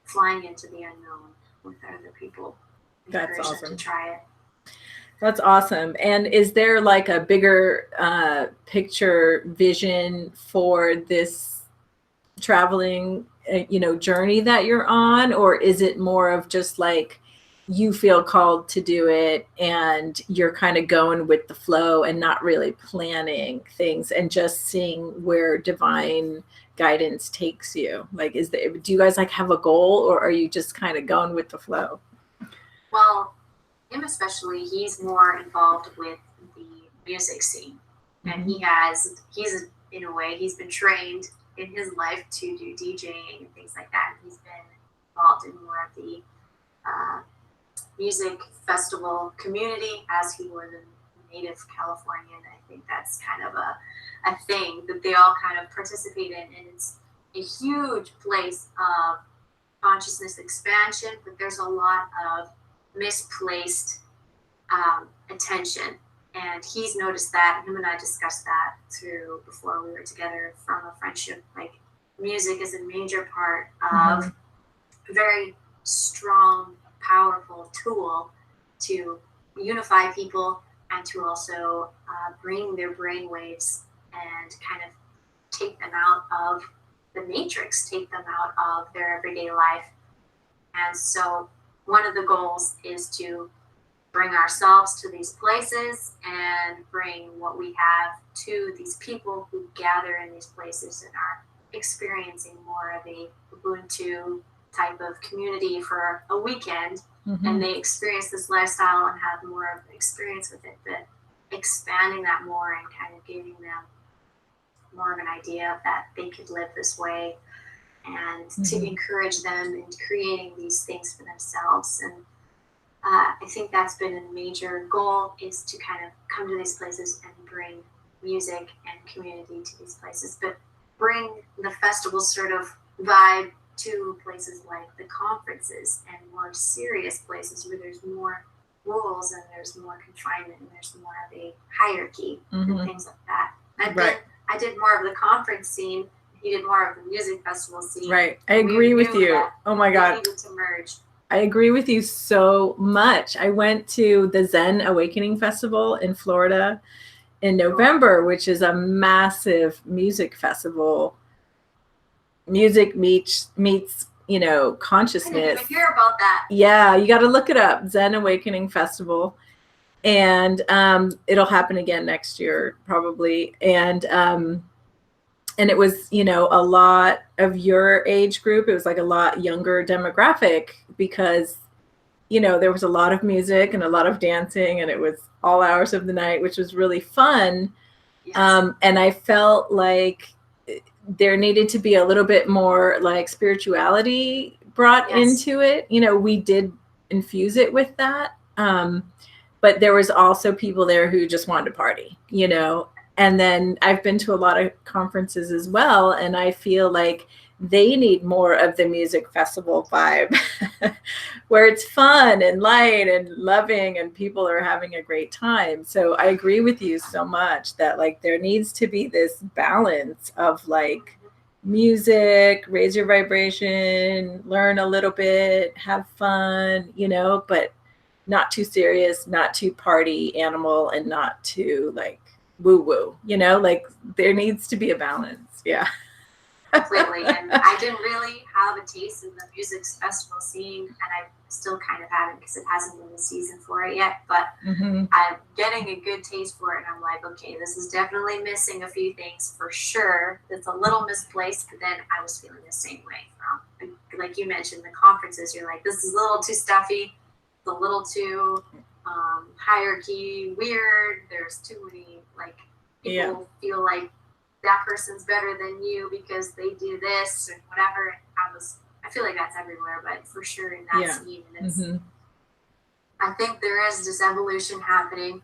flying into the unknown with other people. That's awesome. To try it. That's awesome. And is there like a bigger picture vision for this traveling, journey that you're on? Or is it more of just like you feel called to do it and you're kind of going with the flow and not really planning things and just seeing where divine guidance takes you? Like, do you guys like have a goal, or are you just kind of going with the flow? Well, him especially, he's more involved with the music scene, and he's in a way, he's been trained in his life to do DJing and things like that. He's been involved in more of the music festival community, as he was a native Californian. I think that's kind of a thing that they all kind of participate in, and it's a huge place of consciousness expansion, but there's a lot of misplaced attention, and he's noticed that. Him and I discussed that through before we were together from a friendship. Like, music is a major part of a very strong, powerful tool to unify people and to also bring their brain waves and kind of take them out of the matrix, take them out of their everyday life. And so one of the goals is to bring ourselves to these places and bring what we have to these people who gather in these places and are experiencing more of a Ubuntu type of community for a weekend. And they experience this lifestyle and have more of experience with it, but expanding that more and kind of giving them more of an idea of that they could live this way, and to encourage them in creating these things for themselves. And I think that's been a major goal, is to kind of come to these places and bring music and community to these places, but bring the festival sort of vibe to places like the conferences and more serious places where there's more rules and there's more confinement and there's more of a hierarchy and things like that. I did more of the conference scene. He did more of the music festival scene. Right. I agree with you. Oh my God. Needed to merge. I agree with you so much. I went to the Zen Awakening Festival in Florida in November, which is a massive music festival. Music meets consciousness. I didn't even hear about that. Yeah, you got to look it up. Zen Awakening Festival. And it'll happen again next year, probably. And it was, a lot of your age group. It was like a lot younger demographic because, there was a lot of music and a lot of dancing, and it was all hours of the night, which was really fun. Yes. And I felt like there needed to be a little bit more like spirituality brought Yes. into it. You know, we did infuse it with that. But there was also people there who just wanted to party, you know. And then I've been to a lot of conferences as well, and I feel like they need more of the music festival vibe where it's fun and light and loving and people are having a great time. So I agree with you so much that like there needs to be this balance of like music, raise your vibration, learn a little bit, have fun, you know, but not too serious, not too party animal, and not too like woo woo, you know, like there needs to be a balance. Yeah. Completely. And I didn't really have a taste in the music festival scene, and I still kind of haven't because it hasn't been the season for it yet. But I'm getting a good taste for it, and I'm like, okay, this is definitely missing a few things for sure. It's a little misplaced, but then I was feeling the same way from, like you mentioned, the conferences. You're like, this is a little too stuffy, it's a little too hierarchy weird. There's too many like people feel like that person's better than you because they do this and whatever. And I feel like that's everywhere, but for sure in that scene. And it's, I think there is this evolution happening,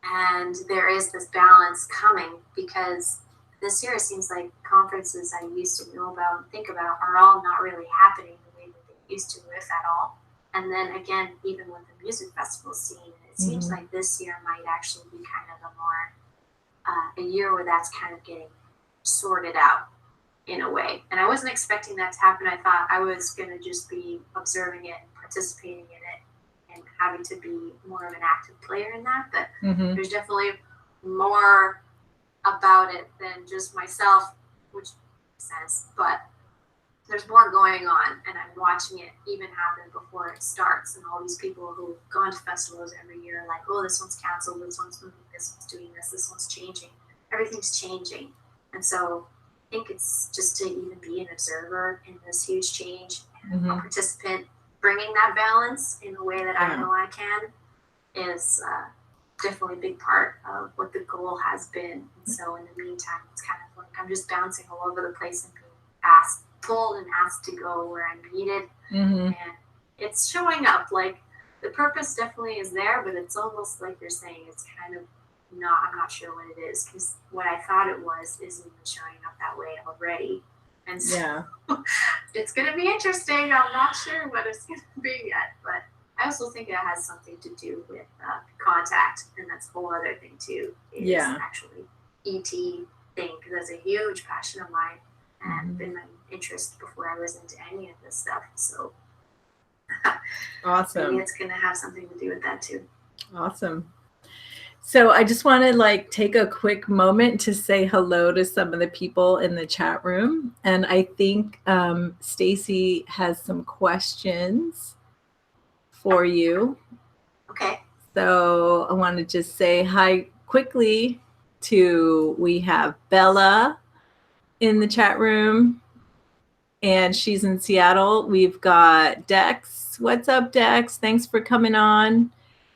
and there is this balance coming, because this year it seems like conferences I used to know about and think about are all not really happening the way that they used to, if at all. And then again, even with the music festival scene, it seems like this year might actually be kind of a more a year where that's kind of getting sorted out in a way. And I wasn't expecting that to happen. I thought I was going to just be observing it and participating in it and having to be more of an active player in that. But there's definitely more about it than just myself, which makes sense. But there's more going on, and I'm watching it even happen before it starts. And all these people who've gone to festivals every year are like, oh, this one's canceled, this one's moving, this one's doing this one's changing. Everything's changing. And so I think it's just to even be an observer in this huge change and a participant bringing that balance in a way that I know I can is definitely a big part of what the goal has been. And so in the meantime, it's kind of like I'm just bouncing all over the place and being pulled and asked to go where I'm needed. And it's showing up. Like the purpose definitely is there, but it's almost like you're saying it's kind of not, I'm not sure what it is, because what I thought it was isn't even showing up that way already. And so it's going to be interesting. I'm not sure what it's going to be yet, but I also think it has something to do with contact, and that's a whole other thing too, is actually ET thing, because that's a huge passion of mine and been my interest before I was into any of this stuff. So awesome. Maybe it's going to have something to do with that too. Awesome. So I just want to like take a quick moment to say hello to some of the people in the chat room. And I think Stacy has some questions for you. Okay. So I want to just say hi quickly we have Bella in the chat room, and she's in Seattle. We've got Dex. What's up, Dex? Thanks for coming on.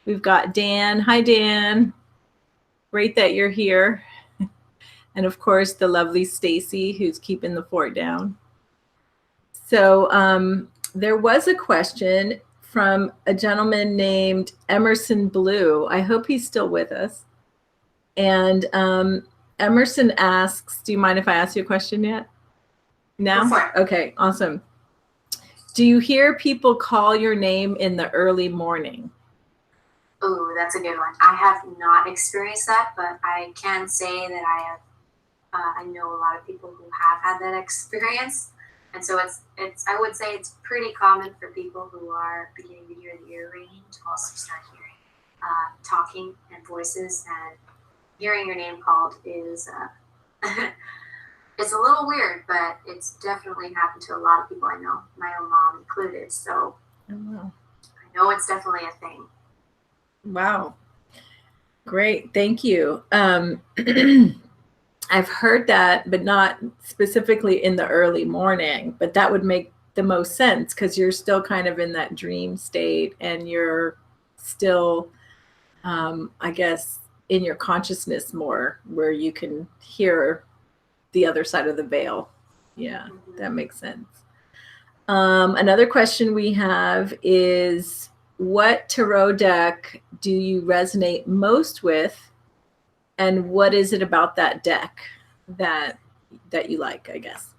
We've got Dan. Hi, Dan. Great that you're here. And of course, the lovely Stacy, who's keeping the fort down. So there was a question from a gentleman named Emerson Blue. I hope he's still with us. And Emerson asks, do you mind if I ask you a question yet? No? Okay, awesome. Do you hear people call your name in the early morning? Oh, that's a good one. I have not experienced that, but I can say that I have. I know a lot of people who have had that experience, and so it's. I would say it's pretty common for people who are beginning to hear the ear ringing to also start hearing talking and voices, and hearing your name called is. It's a little weird, but it's definitely happened to a lot of people I know, my own mom included. So I know it's definitely a thing. Wow. Great. Thank you. I've heard that, but not specifically in the early morning, but that would make the most sense because you're still kind of in that dream state and you're still, I guess, in your consciousness more where you can hear the other side of the veil. Yeah, that makes sense. Another question we have is, what tarot deck do you resonate most with, and what is it about that deck that you like, I guess?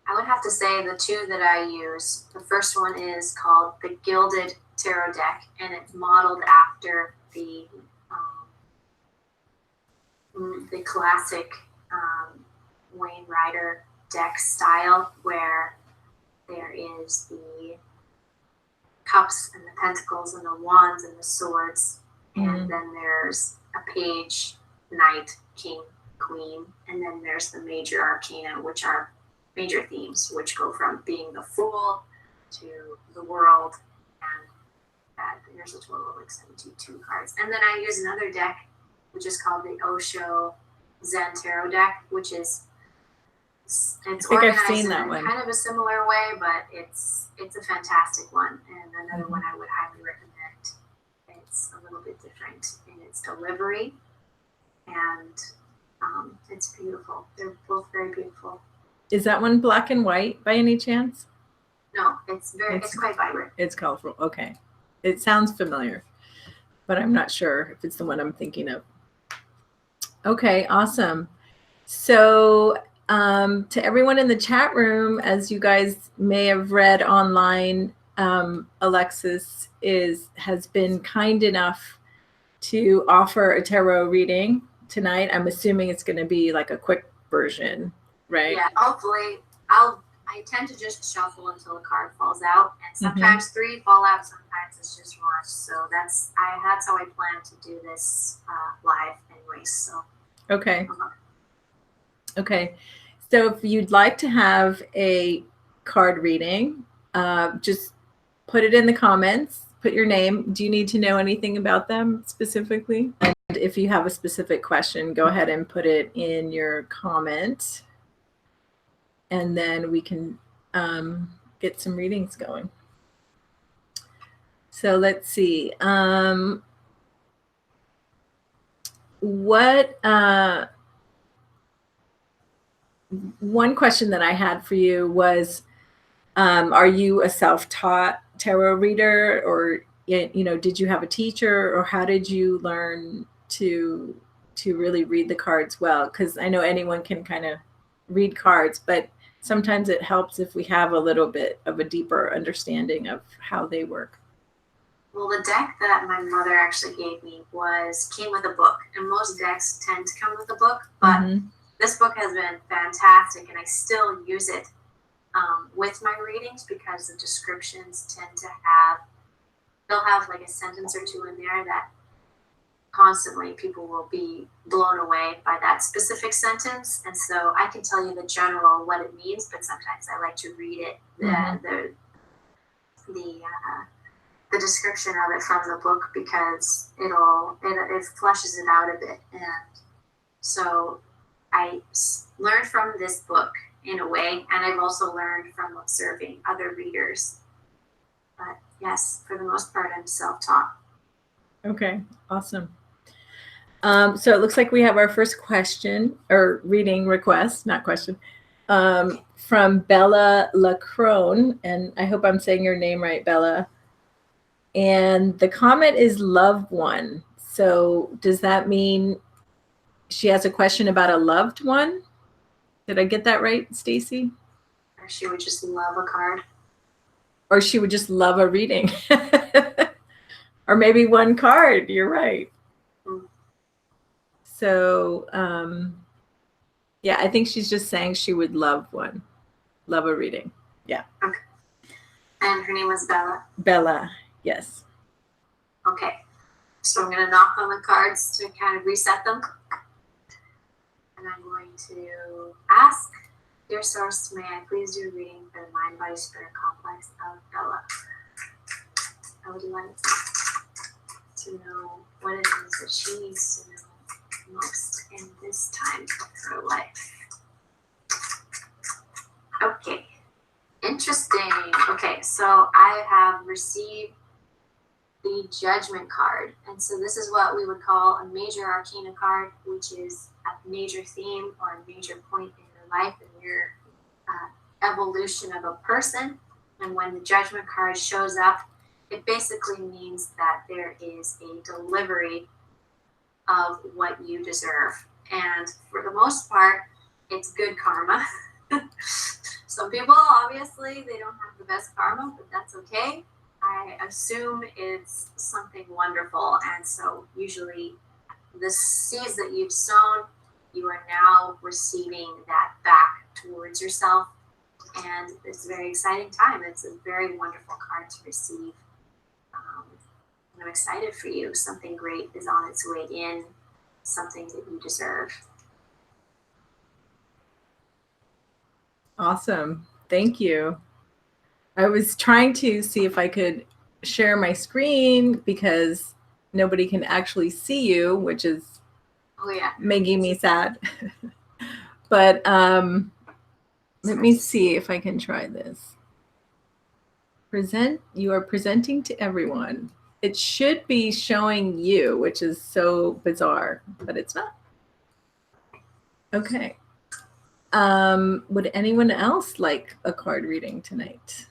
I would have to say the two that I use. The first one is called the Gilded Tarot Deck, and it's modeled after the classic Wayne Rider deck style, where there is the cups and the pentacles and the wands and the swords, and then there's a page, knight, king, queen, and then there's the major arcana, which are major themes, which go from being the Fool to the World, and there's a total of like 72 cards. And then I use another deck, which is called the Osho Zen Tarot deck, which is organized in kind of a similar way, but it's a fantastic one, and another one I would highly recommend. It's a little bit different in its delivery, and it's beautiful. They're both very beautiful. Is that one black and white by any chance? No, it's quite vibrant. It's colorful. Okay. It sounds familiar, but I'm not sure if it's the one I'm thinking of. Okay, awesome. So to everyone in the chat room, as you guys may have read online, Alexis has been kind enough to offer a tarot reading tonight. I'm assuming it's going to be like a quick version, right? Yeah, hopefully. I tend to just shuffle until a card falls out, and sometimes 3 fall out, sometimes it's just 1. So that's how I plan to do this live anyways. So okay. Okay. So if you'd like to have a card reading, just put it in the comments, put your name. Do you need to know anything about them specifically? And if you have a specific question, go ahead and put it in your comment, and then we can get some readings going. So let's see. One question that I had for you was, are you a self-taught tarot reader, or did you have a teacher, or how did you learn to really read the cards well? Because I know anyone can kind of read cards, but sometimes it helps if we have a little bit of a deeper understanding of how they work. Well, the deck that my mother actually gave me came with a book, and most decks tend to come with a book, but this book has been fantastic, and I still use it with my readings, because the descriptions tend to they'll have like a sentence or two in there that constantly people will be blown away by that specific sentence. And so I can tell you the general what it means, but sometimes I like to read it, the description of it from the book, because it fleshes it out a bit. And so I learned from this book in a way, and I've also learned from observing other readers. But yes, for the most part, I'm self-taught. Okay, awesome. So it looks like we have our first question, or reading request, not question, from Bella Lacrone, and I hope I'm saying your name right, Bella. And the comment is loved one. So does that mean she has a question about a loved one? Did I get that right, Stacy? Or she would just love a card. Or she would just love a reading. Or maybe one card. You're right. So, yeah, I think she's just saying she would love a reading. Yeah. Okay. And her name was Bella? Bella, yes. Okay. So I'm going to knock on the cards to kind of reset them. And I'm going to ask, dear source, may I please do a reading for the mind, body, spirit complex of Bella? I would like to know what it is that she needs to know most in this time of her life. Okay, interesting. Okay, so I have received the Judgment card, and so this is what we would call a major arcana card, which is a major theme or a major point in your life, and you're evolution of a person. And when the Judgment card shows up, it basically means that there is a delivery of what you deserve. And for the most part, it's good karma. Some people, obviously, they don't have the best karma, but that's okay. I assume it's something wonderful. And so usually the seeds that you've sown, you are now receiving that back towards yourself. And it's a very exciting time. It's a very wonderful card to receive. I'm excited for you. Something great is on its way in, something that you deserve. Awesome. Thank you. I was trying to see if I could share my screen because nobody can actually see you, which is making me sad. But let me see if I can try this. You are presenting to everyone. It should be showing you, which is so bizarre, but it's not. Okay. Would anyone else like a card reading tonight?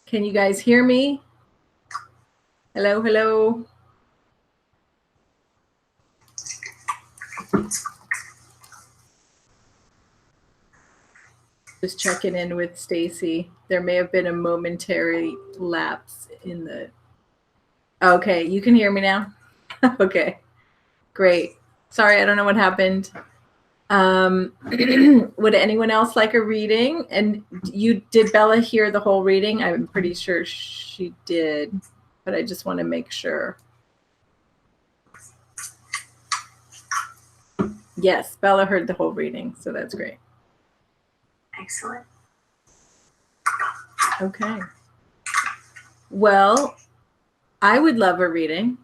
Can you guys hear me? Hello, hello. Just checking in with Stacy. There may have been a momentary lapse in the... Okay, you can hear me now? Okay, great. Sorry, I don't know what happened. Would anyone else like a reading? And did Bella hear the whole reading? I'm pretty sure she did, but I just want to make sure. Yes, Bella heard the whole reading, so that's great. Excellent. Okay. Well, I would love a reading.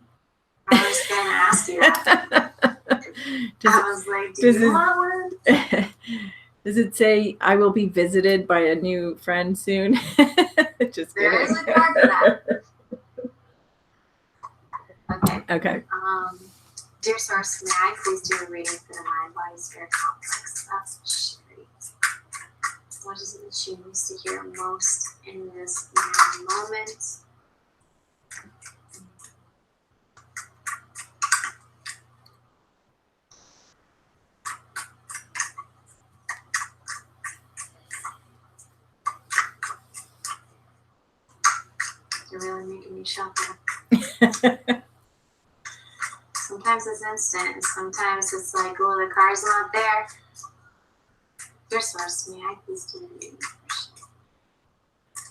I was going to ask you that. I was like, do you want one? Does it say I will be visited by a new friend soon? Just kidding. There is a card for that. Okay. Okay. Dear Source, may I please do a reading for the mind, body, spirit complex? That's Cheri. What is it that she needs to hear most in this moment? You're really making me shock. Sometimes it's instant, and sometimes it's like, oh, the card's not there. Dear Source, may I please do a reading for Cheri?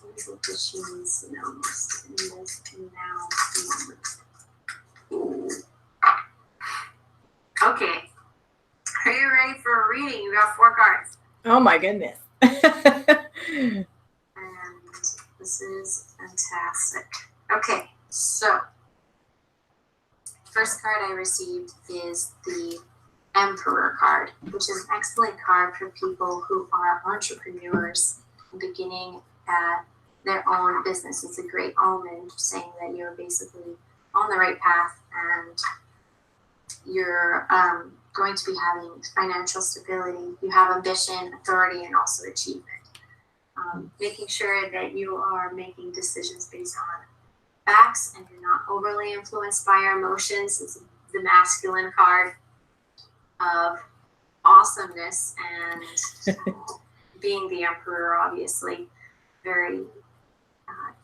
What is it that she needs to know most in this now moment? Okay. Are you ready for a reading? You got 4 cards. Oh my goodness. And this is fantastic. Okay, so first card I received is the Emperor card, which is an excellent card for people who are entrepreneurs beginning at their own business. It's a great omen saying that you're basically on the right path and you're going to be having financial stability. You have ambition, authority, and also achievement. Making sure that you are making decisions based on facts and you're not overly influenced by your emotions. It's the masculine card of awesomeness and being the emperor, obviously. Very,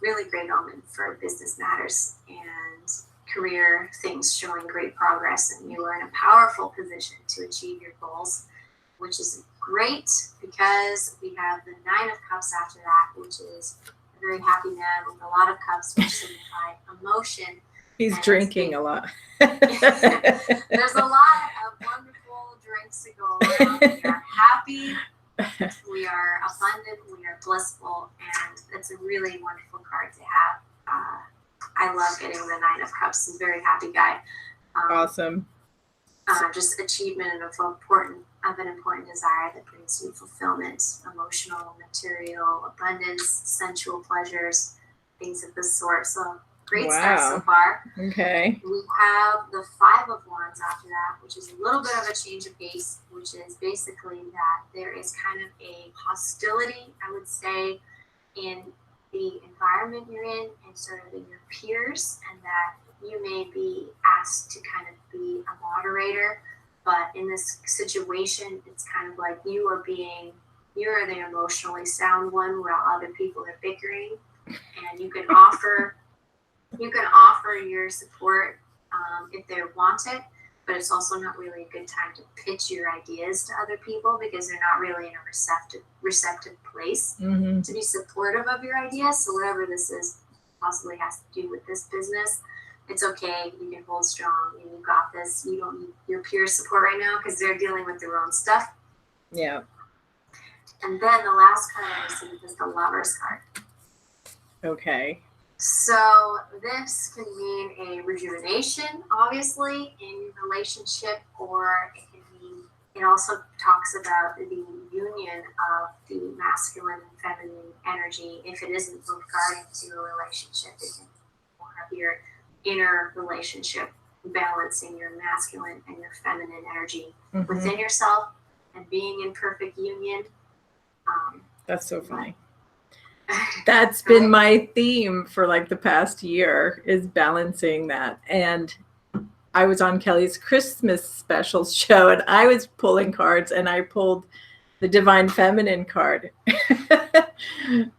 really great omen for business matters and career things showing great progress, and you are in a powerful position to achieve your goals, which is great because we have the Nine of Cups after that, which is a very happy man with a lot of cups, which signify emotion. He's drinking a lot. There's a lot of wonderful drinks to go around. We are happy, we are abundant, we are blissful, and it's a really wonderful card to have. I love getting the Nine of Cups. I'm a very happy guy. Awesome. Just achievement of an important desire that brings you fulfillment, emotional, material, abundance, sensual pleasures, things of this sort. So great start so far. Okay. We have the Five of Wands after that, which is a little bit of a change of pace, which is basically that there is kind of a hostility, I would say, in the environment you're in and sort of in your peers, and that you may be asked to kind of be a moderator, but in this situation, it's kind of like you are the emotionally sound one while other people are bickering, and you can offer your support if they want it, but it's also not really a good time to pitch your ideas to other people because they're not really in a receptive place to be supportive of your ideas. So whatever this is possibly has to do with this business, it's okay. You can hold strong and you got this. You don't need your peer support right now because they're dealing with their own stuff. Yeah. And then the last card I received is the Lover's card. Okay. So this can mean a rejuvenation, obviously, in your relationship, or it also talks about the union of the masculine and feminine energy. If it isn't both guarding to a relationship, it can be more of your inner relationship, balancing your masculine and your feminine energy within yourself and being in perfect union. That's so funny. That's been my theme for like the past year, is balancing that. And I was on Kelly's Christmas specials show and I was pulling cards and I pulled the Divine Feminine card.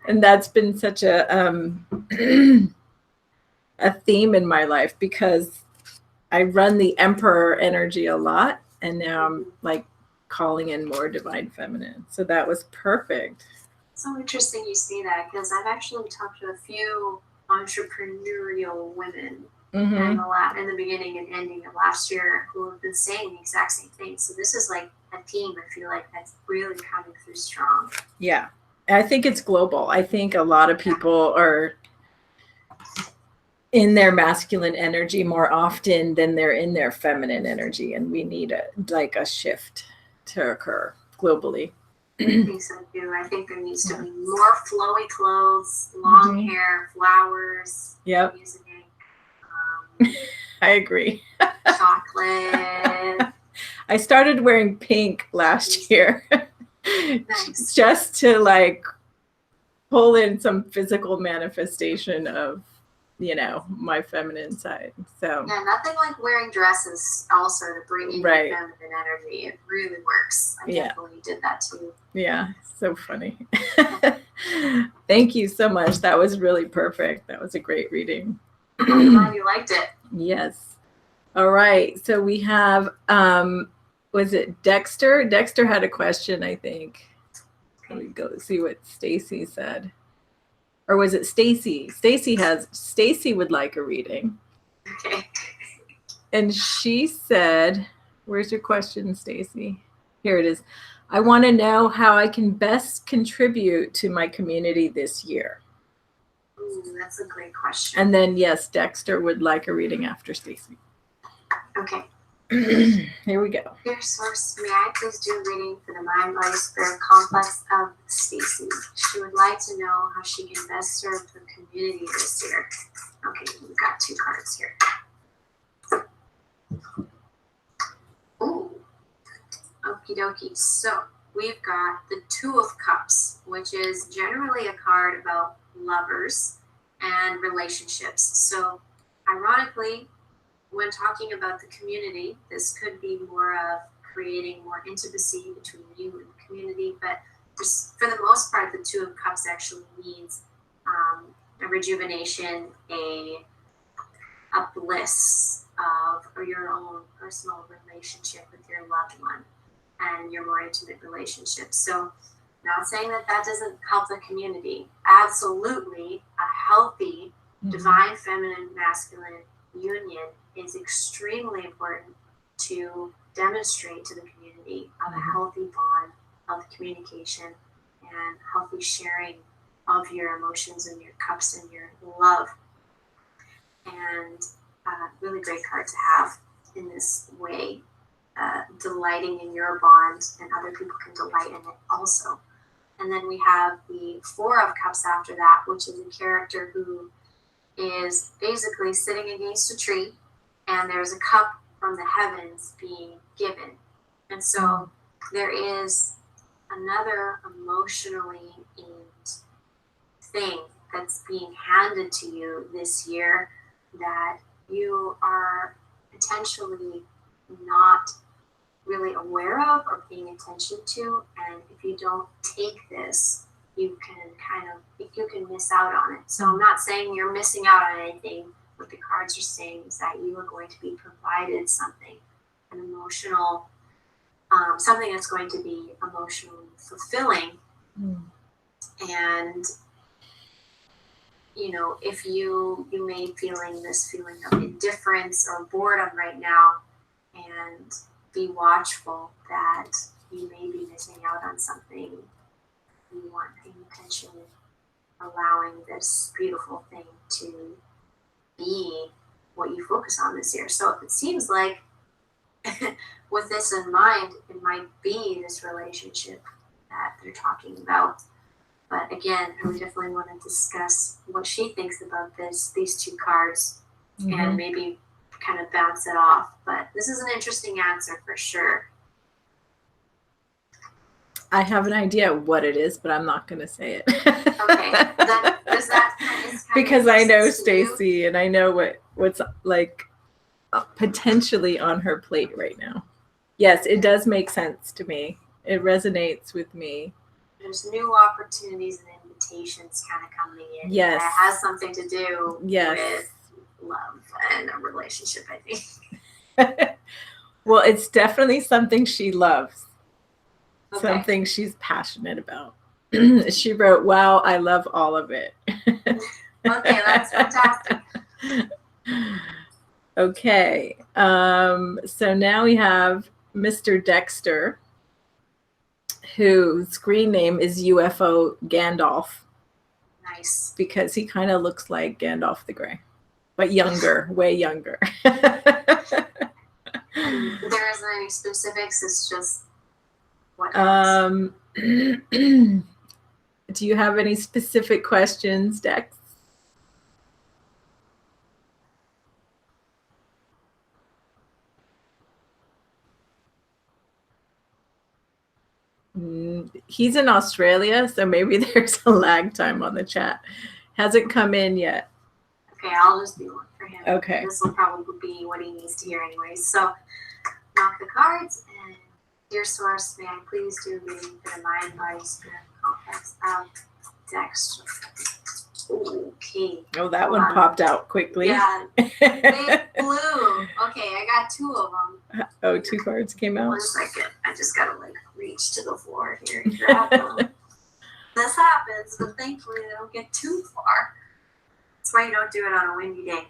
And that's been such a theme in my life because I run the Emperor energy a lot. And now I'm like calling in more Divine Feminine. So that was perfect. So interesting you say that, because I've actually talked to a few entrepreneurial women in the beginning and ending of last year who have been saying the exact same thing. So this is like a theme I feel like that's really coming through strong. Yeah. I think it's global. I think a lot of people are in their masculine energy more often than they're in their feminine energy. And we need a shift to occur globally. I think so too. I think there needs to be more flowy clothes, long hair, flowers, music. I agree. Chocolate. I started wearing pink last year. Nice. Just to like pull in some physical manifestation of, my feminine side. So yeah, nothing like wearing dresses also to bring in your feminine energy. It really works. I definitely did that too. Yeah, so funny. Thank you so much. That was really perfect. That was a great reading. I'm glad you liked it. Yes. All right. So we have, was it Dexter? Dexter had a question, I think. Let me go see what Stacy said. Or was it Stacy? Stacy would like a reading. Okay. And she said, where's your question, Stacy? Here it is. I want to know how I can best contribute to my community this year. Ooh, that's a great question. And then, yes, Dexter would like a reading after Stacy. Okay. Here we go. Dear Source, may I please do a reading for the Mind, Body, Spirit complex of Stacy? She would like to know how she can best serve the community this year. Okay, we've got two cards here. Ooh. Okie dokie. So we've got the Two of Cups, which is generally a card about lovers and relationships. So ironically, when talking about the community, this could be more of creating more intimacy between you and the community, but for the most part, the Two of Cups actually means a rejuvenation, a a bliss of or your own personal relationship with your loved one and your more intimate relationship. So not saying that that doesn't help the community. Absolutely, a healthy divine feminine masculine union is extremely important to demonstrate to the community of a healthy bond of communication and healthy sharing of your emotions and your cups and your love. And really great card to have in this way, delighting in your bond, and other people can delight in it also. And then we have the Four of Cups after that, which is a character who is basically sitting against a tree, and there's a cup from the heavens being given. And so there is another emotionally aimed thing that's being handed to you this year that you are potentially not really aware of or paying attention to. And if you don't take this, you can miss out on it. So I'm not saying you're missing out on anything. What the cards are saying is that you are going to be provided something, an emotional, something that's going to be emotionally fulfilling. And you know, if you may be feeling this feeling of indifference or boredom right now, and be watchful that you may be missing out on something you weren't paying attention, allowing this beautiful thing to be what you focus on this year. So it seems like with this in mind, it might be this relationship that they're talking about. But again, I would definitely want to discuss what she thinks about these two cards, and maybe kind of bounce it off. But this is an interesting answer for sure. I have an idea what it is, but I'm not going to say it. Okay. Because I know Stacy, and I know what's like potentially on her plate right now. Yes, it does make sense to me. It resonates with me. There's new opportunities and invitations kind of coming in. Yes. That has something to do with love and a relationship, I think. Well, it's definitely something she loves. Okay. Something she's passionate about. She wrote, "Wow, I love all of it." Okay, that's fantastic. Okay. So now we have Mr. Dexter, whose screen name is UFO Gandalf. Nice. Because he kind of looks like Gandalf the Grey, but younger, way younger. And there isn't any specifics, it's just what do you have any specific questions, Dex? He's in Australia, so maybe there's a lag time on the chat. Hasn't come in yet. Okay, I'll just do one for him. Okay. This will probably be what he needs to hear anyways. So, knock the cards, and dear source, may I please do reading for the mind, body, spirit, complex of Dexter. Okay. Oh, that one popped out quickly. Yeah, big blue. Okay, I got two of them. Oh, two cards came out. 1 second. I just gotta reach to the floor here and grab them. This happens, but thankfully they don't get too far. That's why you don't do it on a windy day.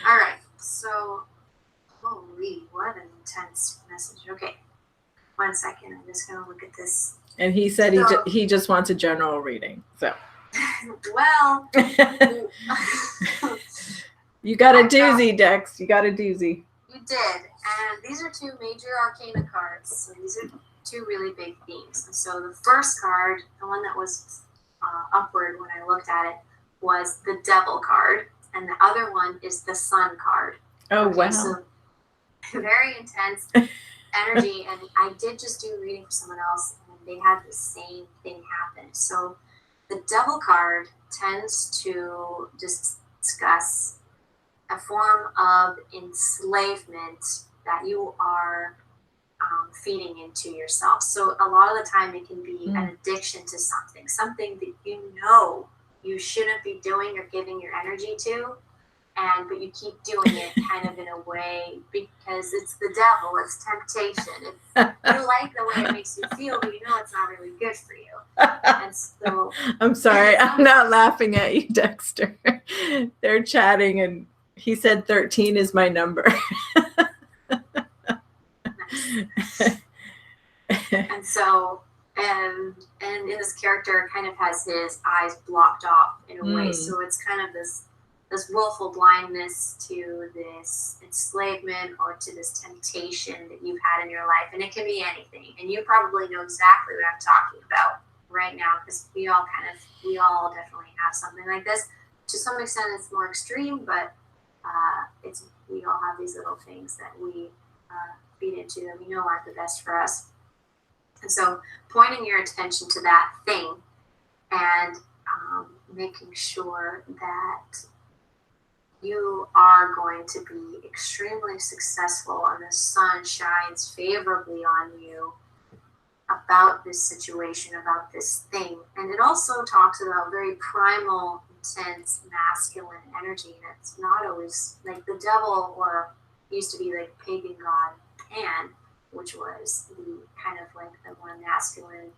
All right. So, holy, what an intense message. Okay. 1 second. I'm just gonna look at this. And he said he just wants a general reading. So. Well. You got a doozy, Dex. You got a doozy. You did. And these are two major arcana cards. So these are two really big themes. And so the first card, the one that was upward when I looked at it, was the Devil card. And the other one is the Sun card. Oh, okay, wow. So very intense energy. And I did just do a reading for someone else, and they had the same thing happen. So the Devil card tends to discuss a form of enslavement that you are feeding into yourself. So a lot of the time it can be an addiction to something that you know you shouldn't be doing or giving your energy to, but you keep doing it kind of in a way because it's the devil, it's temptation. You like the way it makes you feel, but you know it's not really good for you. And so I'm sorry, I'm not laughing at you, Dexter. They're chatting and he said 13 is my number. And so, and in this character kind of has his eyes blocked off in a way. So it's kind of this willful blindness to this enslavement or to this temptation that you've had in your life. And it can be anything. And you probably know exactly what I'm talking about right now, because we all definitely have something like this. To some extent, it's more extreme, but we all have these little things that we feed into that we know aren't the best for us. And so pointing your attention to that thing and making sure that you are going to be extremely successful and the sun shines favorably on you about this situation, about this thing. And it also talks about very primal, intense, masculine energy. And it's not always like the devil, or used to be like pagan god Pan, which was the kind of like the more masculine,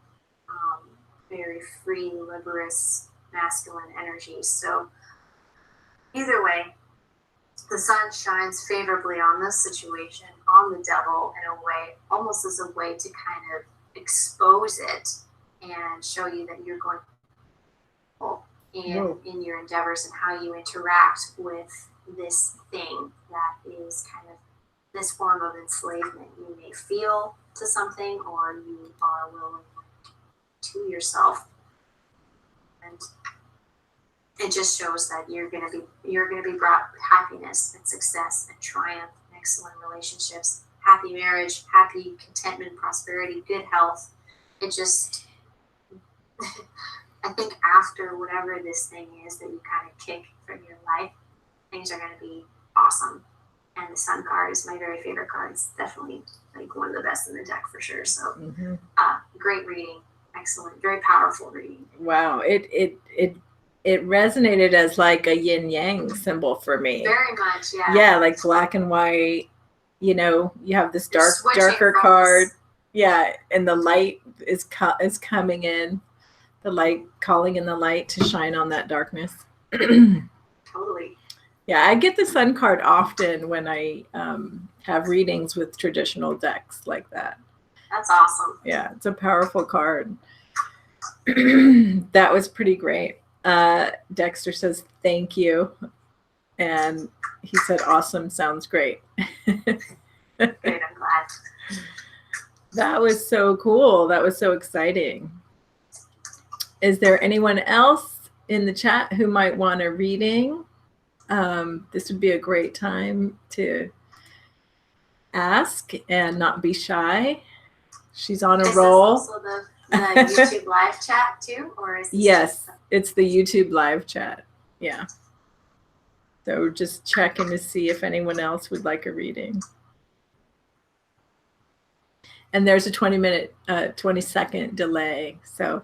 very free, liberous, masculine energy. So either way, the sun shines favorably on this situation, on the devil in a way, almost as a way to kind of expose it and show you that you're going in your endeavors and how you interact with this thing that is kind of this form of enslavement you may feel to something, or you are willing to yourself. And it just shows that you're gonna be brought happiness and success and triumph and excellent relationships, happy marriage, happy contentment, prosperity, good health. It just I think after whatever this thing is that you kind of kick from your life, things are gonna be awesome. And the Sun card is my very favorite card. It's definitely like one of the best in the deck for sure. So great reading. Excellent. Very powerful reading. Wow. It resonated as like a yin yang symbol for me. Very much, yeah. Yeah, like black and white. You know, you have this darker card. Yeah, and the light is coming in. The light, calling in the light to shine on that darkness. Totally. Yeah, I get the Sun card often when I have readings with traditional decks like that. That's awesome. Yeah, it's a powerful card. That was pretty great. Dexter says, thank you. And he said, awesome, sounds great. Great, I'm glad. That was so cool. That was so exciting. Is there anyone else in the chat who might want a reading? This would be a great time to ask and not be shy. She's on a roll. Is this also the YouTube live chat too? Or is this yes, it's the YouTube live chat. Yeah. So just checking to see if anyone else would like a reading. And there's a 20-second delay. So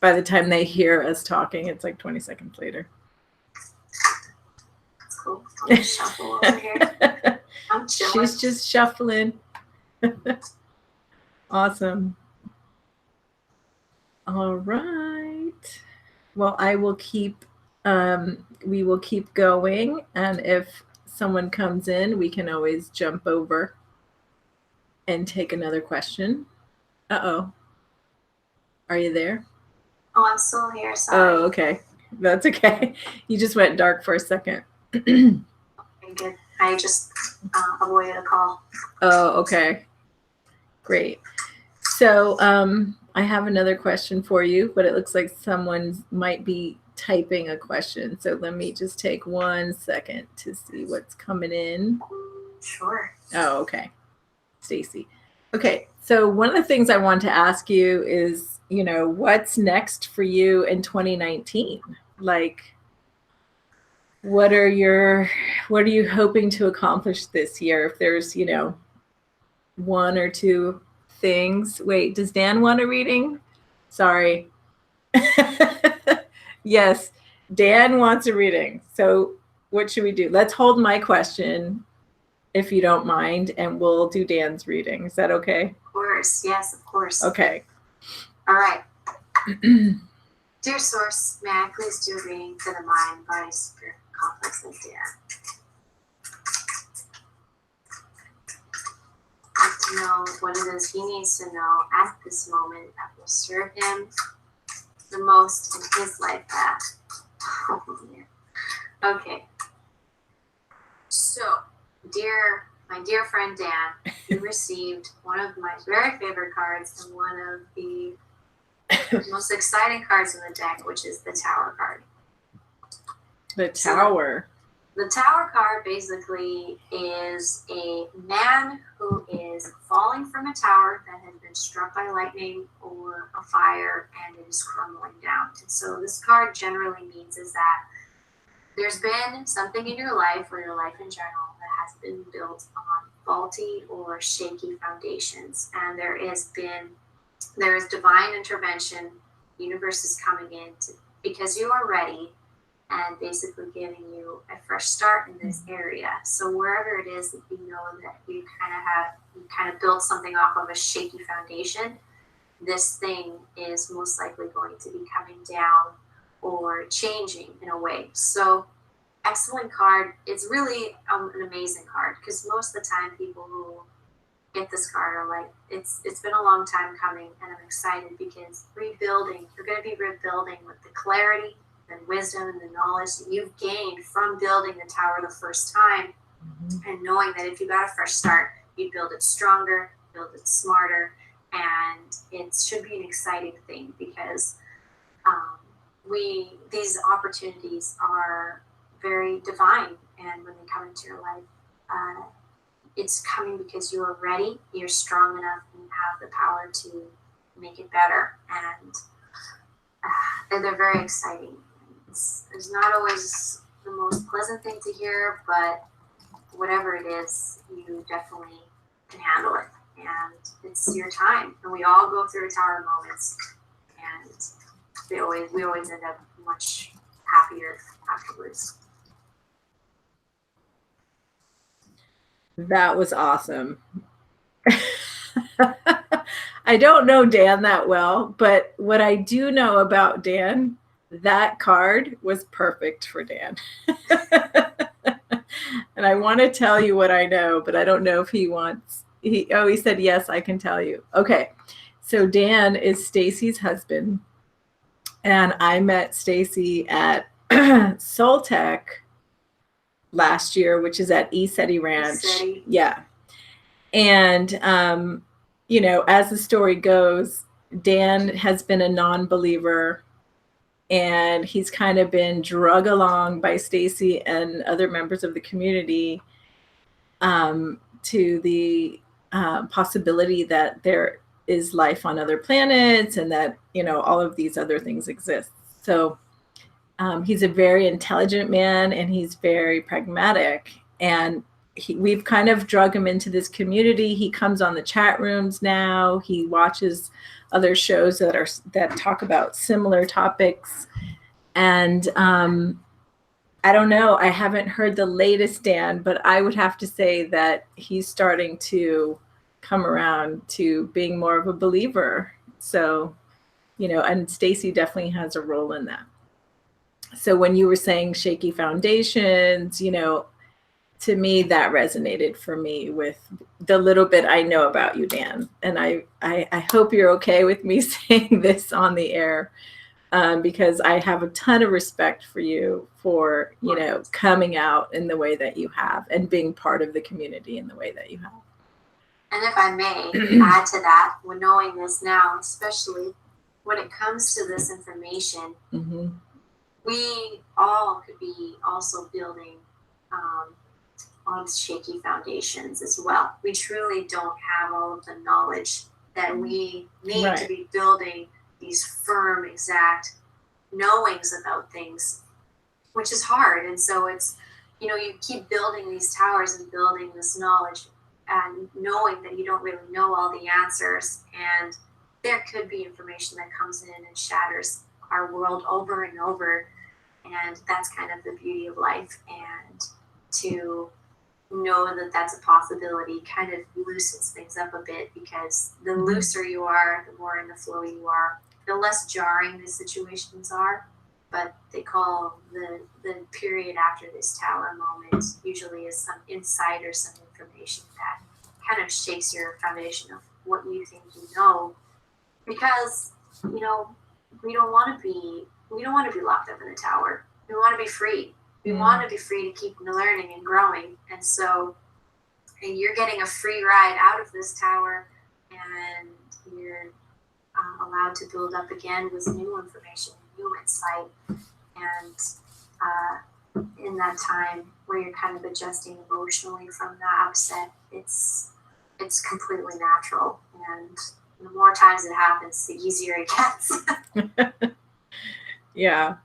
by the time they hear us talking, it's like 20 seconds later. Cool. I'll just shuffle over here. I'm chilling. She's just shuffling. Awesome. All right. Well, I will keep, we will keep going. And if someone comes in, we can always jump over and take another question. Uh-oh. Are you there? Oh, I'm still here. Sorry. Oh, okay. That's okay. You just went dark for a second. Okay, good. I just avoided a call. Oh, okay. Great. So I have another question for you, but it looks like someone might be typing a question. So let me just take 1 second to see what's coming in. Sure. Oh, okay. Stacy. Okay. So one of the things I want to ask you is, you know, what's next for you in 2019? Like, what are you hoping to accomplish this year? If there's, you know, 1 or 2 things. Wait, does Dan want a reading? Sorry. Yes, Dan wants a reading. So what should we do? Let's hold my question, if you don't mind, and we'll do Dan's reading. Is that okay? Of course. Yes, of course. Okay. All right. Dear Source, may I please do a reading for the mind, body, spirit complex of Dan? I'd like to know what it is he needs to know at this moment that will serve him the most in his life path. Okay. So, my dear friend Dan, you received one of my very favorite cards and one of the most exciting cards in the deck, which is the Tower card. The Tower. So, the Tower card basically is a man who is falling from a tower that has been struck by lightning or a fire and it is crumbling down. And so this card generally means is that there's been something in your life or your life in general that has been built on faulty or shaky foundations. And there is divine intervention. The universe is coming in because you are ready and basically giving you a fresh start in this area. So wherever it is that you know that you kind of built something off of a shaky foundation, this thing is most likely going to be coming down or changing in a way. So excellent card. It's really an amazing card because most of the time people who get this card are like, it's been a long time coming and I'm excited because you're going to be rebuilding with the clarity and wisdom and the knowledge that you've gained from building the tower the first time, and knowing that if you got a fresh start, you build it stronger, build it smarter, and it should be an exciting thing because these opportunities are very divine, and when they come into your life, it's coming because you are ready, you're strong enough, and you have the power to make it better, and they're very exciting. It's not always the most pleasant thing to hear, but whatever it is, you definitely can handle it. And it's your time. And we all go through tower moments, and we always end up much happier afterwards. That was awesome. I don't know Dan that well, but what I do know about Dan, that card was perfect for Dan. And I want to tell you what I know, but I don't know if he wants. He said yes, I can tell you. Okay, so Dan is Stacy's husband, and I met Stacy at Soltech last year, which is at ECETI Ranch. ECETI. Yeah, and as the story goes, Dan has been a non-believer. And he's kind of been drug along by Stacy and other members of the community to the possibility that there is life on other planets and that, all of these other things exist. So he's a very intelligent man and he's very pragmatic. And we've kind of drug him into this community. He comes on the chat rooms now. He watches other shows that talk about similar topics. And I don't know, I haven't heard the latest Dan, but I would have to say that he's starting to come around to being more of a believer. So, and Stacy definitely has a role in that. So when you were saying shaky foundations, to me, that resonated for me with the little bit I know about you, Dan. And I hope you're okay with me saying this on the air, because I have a ton of respect for you for, coming out in the way that you have and being part of the community in the way that you have. And if I may add to that, when knowing this now, especially when it comes to this information, we all could be also building on shaky foundations as well. We truly don't have all of the knowledge that we need to be building these firm, exact knowings about things, which is hard. And so it's, you keep building these towers and building this knowledge and knowing that you don't really know all the answers. And there could be information that comes in and shatters our world over and over. And that's kind of the beauty of life. And to know that that's a possibility kind of loosens things up a bit, because the looser you are, the more in the flow you are, the less jarring the situations are. But they call the period after this tower moment usually is some insight or some information that kind of shakes your foundation of what you think you know. Because, you know, we don't want to be locked up in the tower. We want to be free. We want to be free to keep learning and growing. And so, and you're getting a free ride out of this tower, and you're allowed to build up again with new information, new insight. And in that time where you're kind of adjusting emotionally from the upset, it's completely natural. And the more times it happens, the easier it gets. Yeah.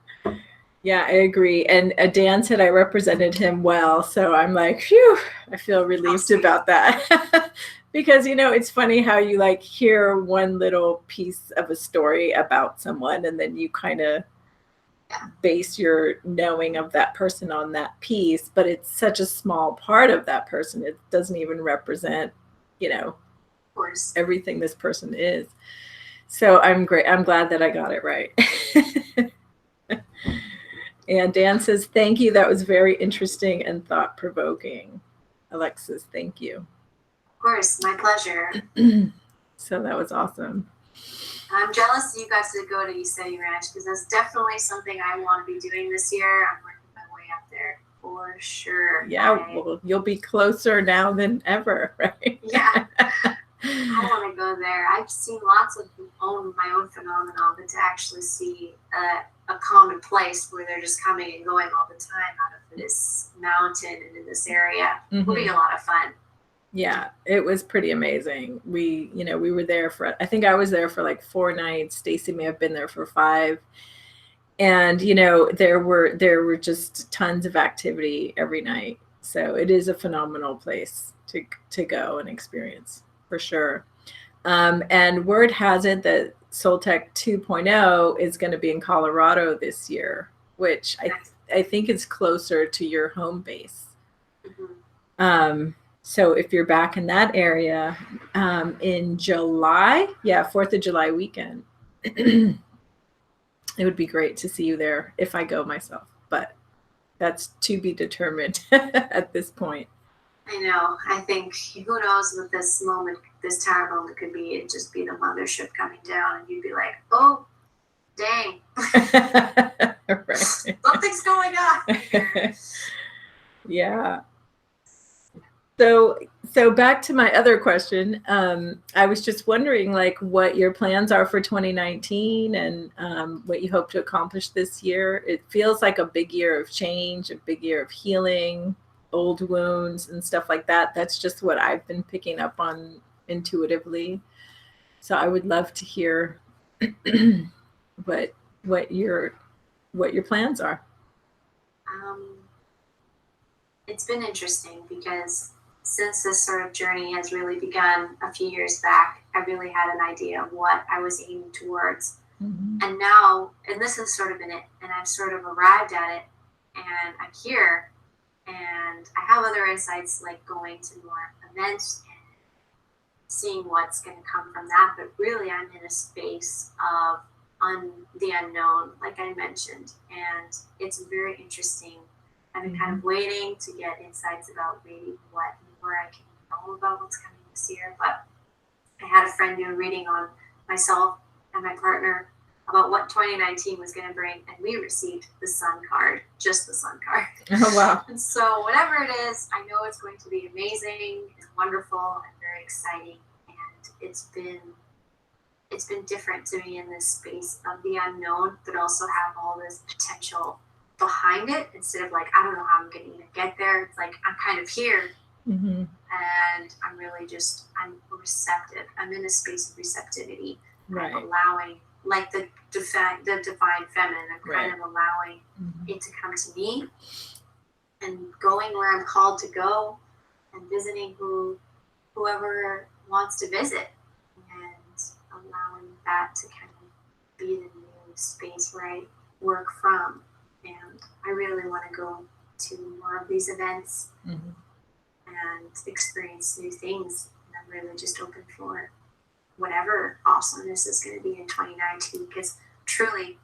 Yeah, I agree. And Dan said I represented him well. So I'm like, phew, I feel relieved about that. Because, you know, it's funny how you like hear one little piece of a story about someone, and then you kind of base your knowing of that person on that piece, but it's such a small part of that person. It doesn't even represent, you know, Of course. everything this person is. So I'm glad that I got it right. And Dan says, thank you. That was very interesting and thought-provoking. Alexis, thank you. Of course, my pleasure. So that was awesome. I'm jealous you got to go to Yosemite Ranch, because that's definitely something I want to be doing this year. I'm working my way up there for sure. Yeah, well, you'll be closer now than ever, right? Yeah. I want to go there. I've seen lots of my own phenomena, but to actually see a common place where they're just coming and going all the time out of this mountain and in this area would be a lot of fun. Yeah, it was pretty amazing. We were there for, I think I was there for like 4 nights. Stacy may have been there for 5. And, you know, there were just tons of activity every night. So it is a phenomenal place to go and experience, for sure. And word has it that Soltech 2.0 is going to be in Colorado this year, which I think is closer to your home base. So if you're back in that area in July, 4th of July weekend, it would be great to see you there if I go myself. But that's to be determined at this point. I know. I think, who knows what this tower moment could be. It'd just be the mothership coming down, and you'd be like, oh, dang. Right. Something's going on here. Yeah. So back to my other question. I was just wondering, like, what your plans are for 2019 and what you hope to accomplish this year. It feels like a big year of change, a big year of healing, old wounds and stuff like that. That's just what I've been picking up on intuitively. So I would love to hear what your plans are. It's been interesting, because since this sort of journey has really begun a few years back, I really had an idea of what I was aiming towards. And now, and this has sort of been it, and I've sort of arrived at it, and I'm here, and I have other insights, like going to more events and seeing what's going to come from that. But really, I'm in a space of the unknown, like I mentioned, and it's very interesting. I've been kind of waiting to get insights about maybe what more I can know about what's coming this year. But I had a friend do a reading on myself and my partner about what 2019 was going to bring, and we received the Sun card, just the Sun card. Oh, wow. And so whatever it is, I know it's going to be amazing and wonderful and very exciting. And it's been different to be in this space of the unknown, but also have all this potential behind it, instead of like, I don't know how I'm going to even get there. It's like, I'm kind of here. And I'm really I'm receptive. I'm in a space of receptivity. Right. I'm allowing, like the divine feminine, I'm kind of allowing it to come to me, and going where I'm called to go, and visiting whoever wants to visit, and allowing that to kind of be the new space where I work from. And I really want to go to more of these events and experience new things. And I'm really just open for whatever awesomeness is going to be in 2019, because truly,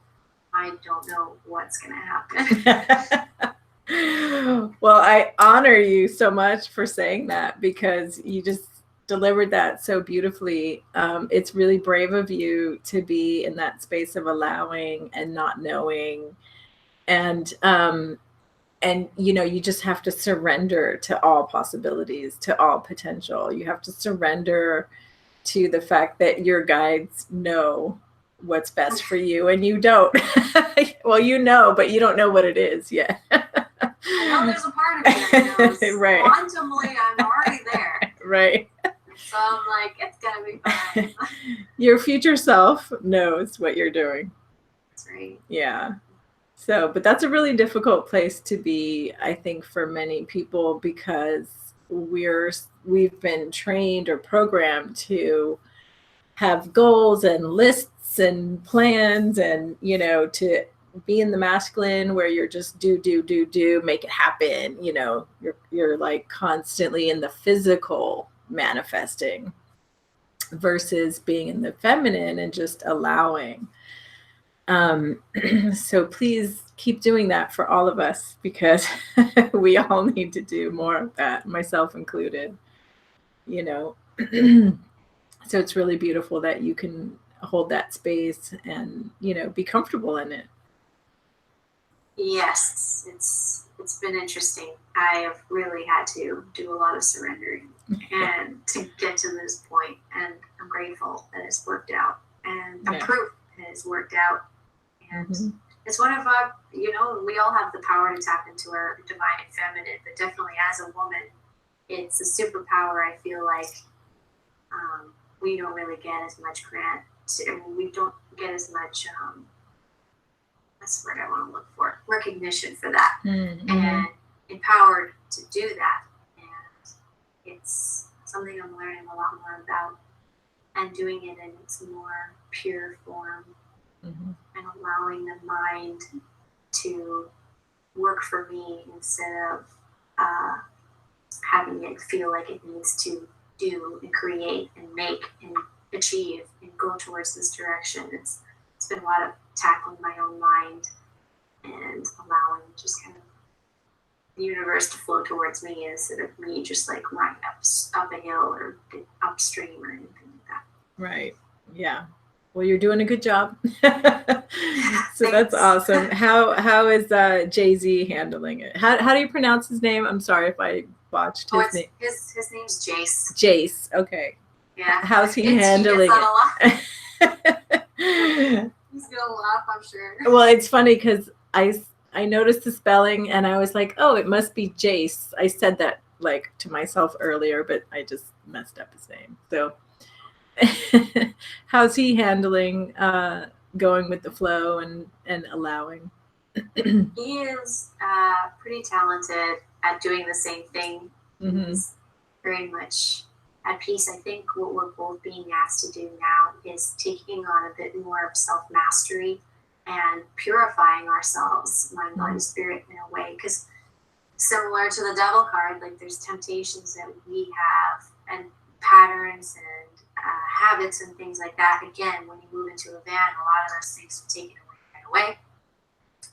I don't know what's going to happen. Well, I honor you so much for saying that, because you just delivered that so beautifully. It's really brave of you to be in that space of allowing and not knowing. And you know, you just have to surrender to all possibilities, to all potential. You have to surrender to the fact that your guides know what's best for you, and you don't. Well, you know, but you don't know what it is yet. I know there's a part of me that knows. Right. Quantumly, I'm already there. Right. So I'm like, it's gonna be fine. Your future self knows what you're doing. That's right. Yeah. So, but that's a really difficult place to be, I think, for many people, because we've been trained or programmed to have goals and lists and plans, and, you know, to be in the masculine where you're just do, make it happen. You know, you're like constantly in the physical manifesting, versus being in the feminine and just allowing. So please keep doing that for all of us, because we all need to do more of that, myself included, you know. So it's really beautiful that you can hold that space and, you know, be comfortable in it. Yes, it's been interesting. I have really had to do a lot of surrendering and to get to this point, and I'm grateful that it's worked out, and I'm proof that it's worked out. And it's one of our, you know, we all have the power to tap into our divine feminine, but definitely as a woman, it's a superpower. I feel like we don't really get as much we don't get as much, that's the word I want to look for, recognition for that, and empowered to do that. And it's something I'm learning a lot more about, and doing it in its more pure form. And allowing the mind to work for me instead of having it feel like it needs to do and create and make and achieve and go towards this direction. It's been a lot of tackling my own mind and allowing just kind of the universe to flow towards me, instead of me just like running up a hill or upstream or anything like that. Right. Yeah. Well, you're doing a good job. So that's awesome. How is Jay-Z handling it? How do you pronounce his name? I'm sorry if I botched his name. His name's Jace. Jace. Okay. Yeah. How's he handling it? He's gonna laugh, I'm sure. Well, it's funny because I noticed the spelling and I was like, oh, it must be Jace. I said that like to myself earlier, but I just messed up his name. So how's he handling going with the flow and allowing? He is pretty talented at doing the same thing. He's very much at peace. I think what we're both being asked to do now is taking on a bit more of self-mastery and purifying ourselves, mind, body, spirit, in a way. Because similar to the devil card, like there's temptations that we have and patterns and habits and things like that. Again, when you move into a van, a lot of those things are taken away right away.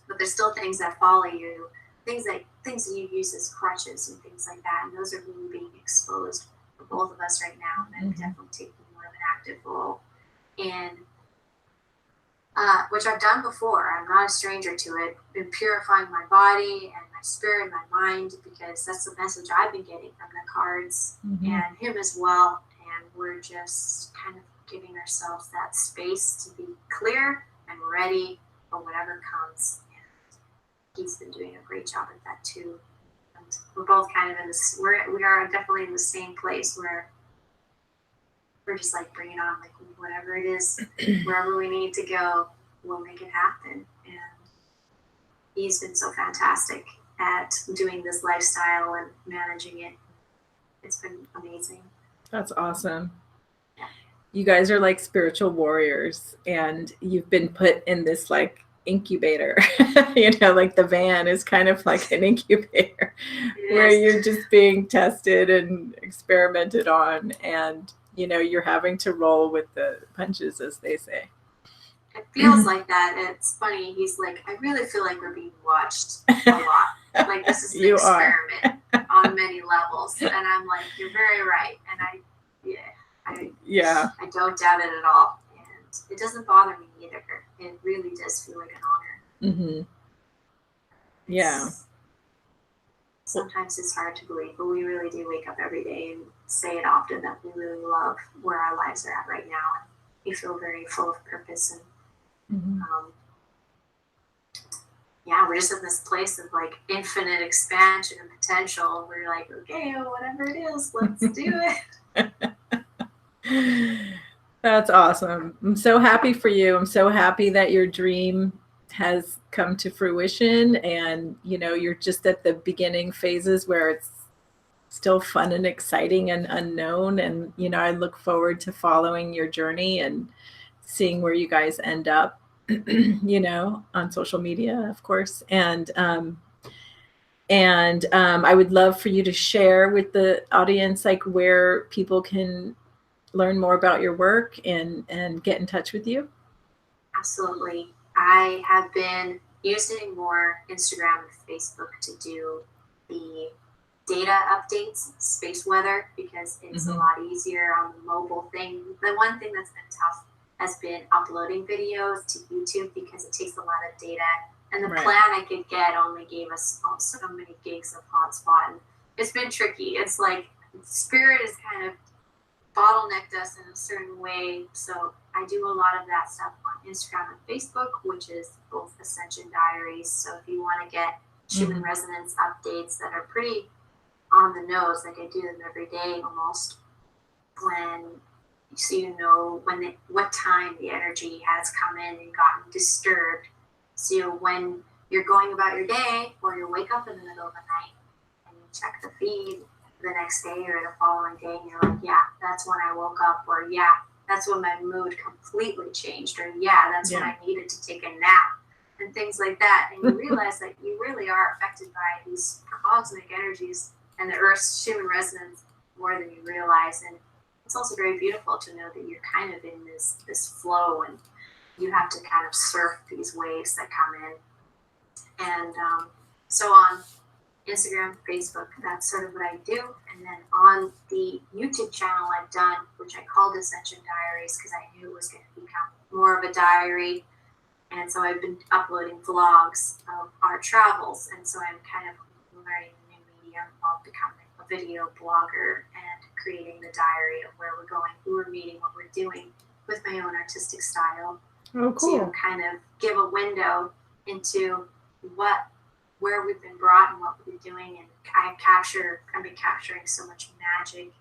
But there's still things that follow you, things that you use as crutches and things like that. And those are really being exposed for both of us right now. And I'm definitely taking more of an active role in, which I've done before. I'm not a stranger to it. Been purifying my body and my spirit and my mind, because that's the message I've been getting from the cards and him as well. And we're just kind of giving ourselves that space to be clear and ready for whatever comes. And he's been doing a great job at that too. And we're both kind of in this, we are definitely in the same place where we're just like, bring it on, like whatever it is, wherever we need to go, we'll make it happen. And he's been so fantastic at doing this lifestyle and managing it. It's been amazing. That's awesome. you guys are like spiritual warriors, and you've been put in this like incubator. Like the van is kind of like an incubator where you're just being tested and experimented on, and you're having to roll with the punches, as they say. It feels like that. It's funny. He's like, I really feel like we're being watched a lot. Like this is an experiment on many levels. And I'm like, you're very right. And I don't doubt it at all. And it doesn't bother me either. It really does feel like an honor. Mm-hmm. Yeah. Sometimes it's hard to believe, but we really do wake up every day and say it often that we really love where our lives are at right now. And we feel very full of purpose. And we're just in this place of like infinite expansion and potential. We're like, okay, whatever it is, let's do it. That's awesome. I'm so happy for you. I'm so happy that your dream has come to fruition, and you're just at the beginning phases where it's still fun and exciting and unknown. And I look forward to following your journey and seeing where you guys end up, on social media, of course. And I would love for you to share with the audience, like, where people can learn more about your work and get in touch with you. Absolutely. I have been using more Instagram and Facebook to do the data updates, space weather, because it's a lot easier on the mobile thing. The one thing that's been tough has been uploading videos to YouTube because it takes a lot of data. And the plan I could get only gave us so many gigs of hotspot. And it's been tricky. It's like Spirit has kind of bottlenecked us in a certain way. So I do a lot of that stuff on Instagram and Facebook, which is both Ascension Diaries. So if you want to get Schumann resonance updates that are pretty on the nose, like I do them every day almost, so you know what time the energy has come in and gotten disturbed. So when you're going about your day, or you wake up in the middle of the night and you check the feed the next day or the following day, and you're like, yeah, that's when I woke up, or yeah, that's when my mood completely changed, or yeah, that's when I needed to take a nap, and things like that. And you realize that you really are affected by these cosmic energies and the Earth's Schumann resonance more than you realize. And it's also very beautiful to know that you're kind of in this flow, and you have to kind of surf these waves that come in. And so on Instagram, Facebook, that's sort of what I do. And then on the YouTube channel I've done, which I called Ascension Diaries because I knew it was going to become more of a diary. And so I've been uploading vlogs of our travels. And so I'm kind of learning a new medium of becoming a video blogger and creating the diary of where we're going, who we're meeting, what we're doing with my own artistic style. Oh, cool. To kind of give a window into where we've been brought and what we're doing. And I've been capturing so much magic.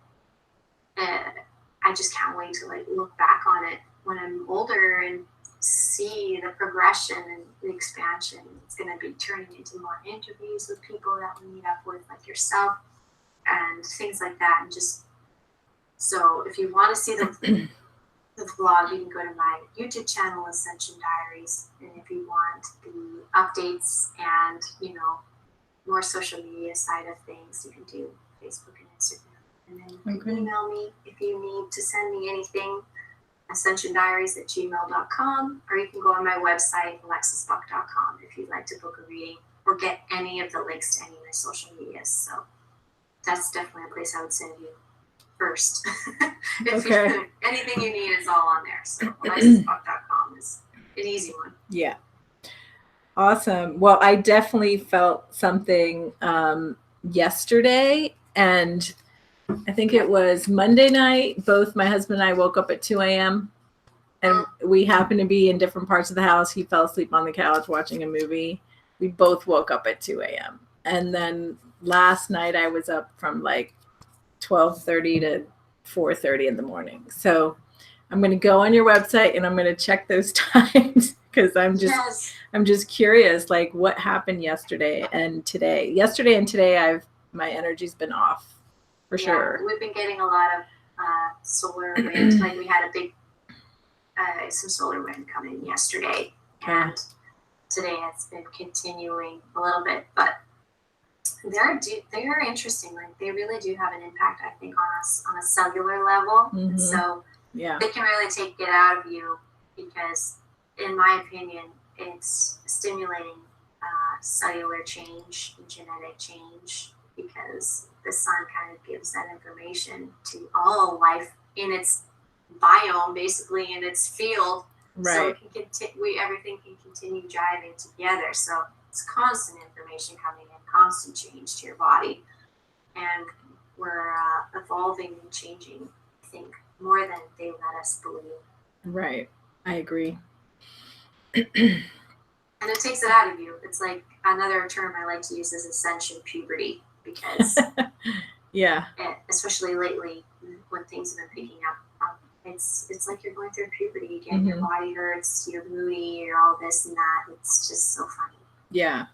I just can't wait to like look back on it when I'm older and see the progression and the expansion. It's going to be turning into more interviews with people that we meet up with, like yourself, and things like that. And just so if you want to see the vlog, you can go to my YouTube channel, Ascension Diaries. And if you want the updates and, more social media side of things, you can do Facebook and Instagram. And then you can email me if you need to send me anything, ascensiondiaries@gmail.com, or you can go on my website, alexisbuck.com, if you'd like to book a reading or get any of the links to any of my social medias. So that's definitely a place I would send you first. Anything you need is all on there. So alexisbuck.com is an easy one. Yeah. Awesome. Well, I definitely felt something yesterday, and I think it was Monday night. Both my husband and I woke up at 2 a.m. and we happened to be in different parts of the house. He fell asleep on the couch watching a movie. We both woke up at 2 a.m. And then last night I was up from like 12:30 to 4:30 in the morning. So I'm going to go on your website and I'm going to check those times, because I'm just curious, like, what happened yesterday and today. Yesterday and today, my energy's been off for sure. We've been getting a lot of solar wind. Like we had a big, some solar wind come in yesterday, and today it's been continuing a little bit, but they're interesting. Like they really do have an impact, I think, on us on a cellular level. Mm-hmm. And so yeah, they can really take it out of you because, in my opinion, it's stimulating cellular change and genetic change because the sun kind of gives that information to all life in its biome, basically in its field. right. So it can everything can continue jiving together. So it's constant information coming in, constant change to your body, and we're evolving and changing, I think, more than they let us believe. Right. I agree. And it takes it out of you. It's like another term I like to use is ascension puberty, because yeah, especially lately when things have been picking up, it's like you're going through puberty again. Your body hurts, you're moody, you're all this and that. It's just so funny. Yeah.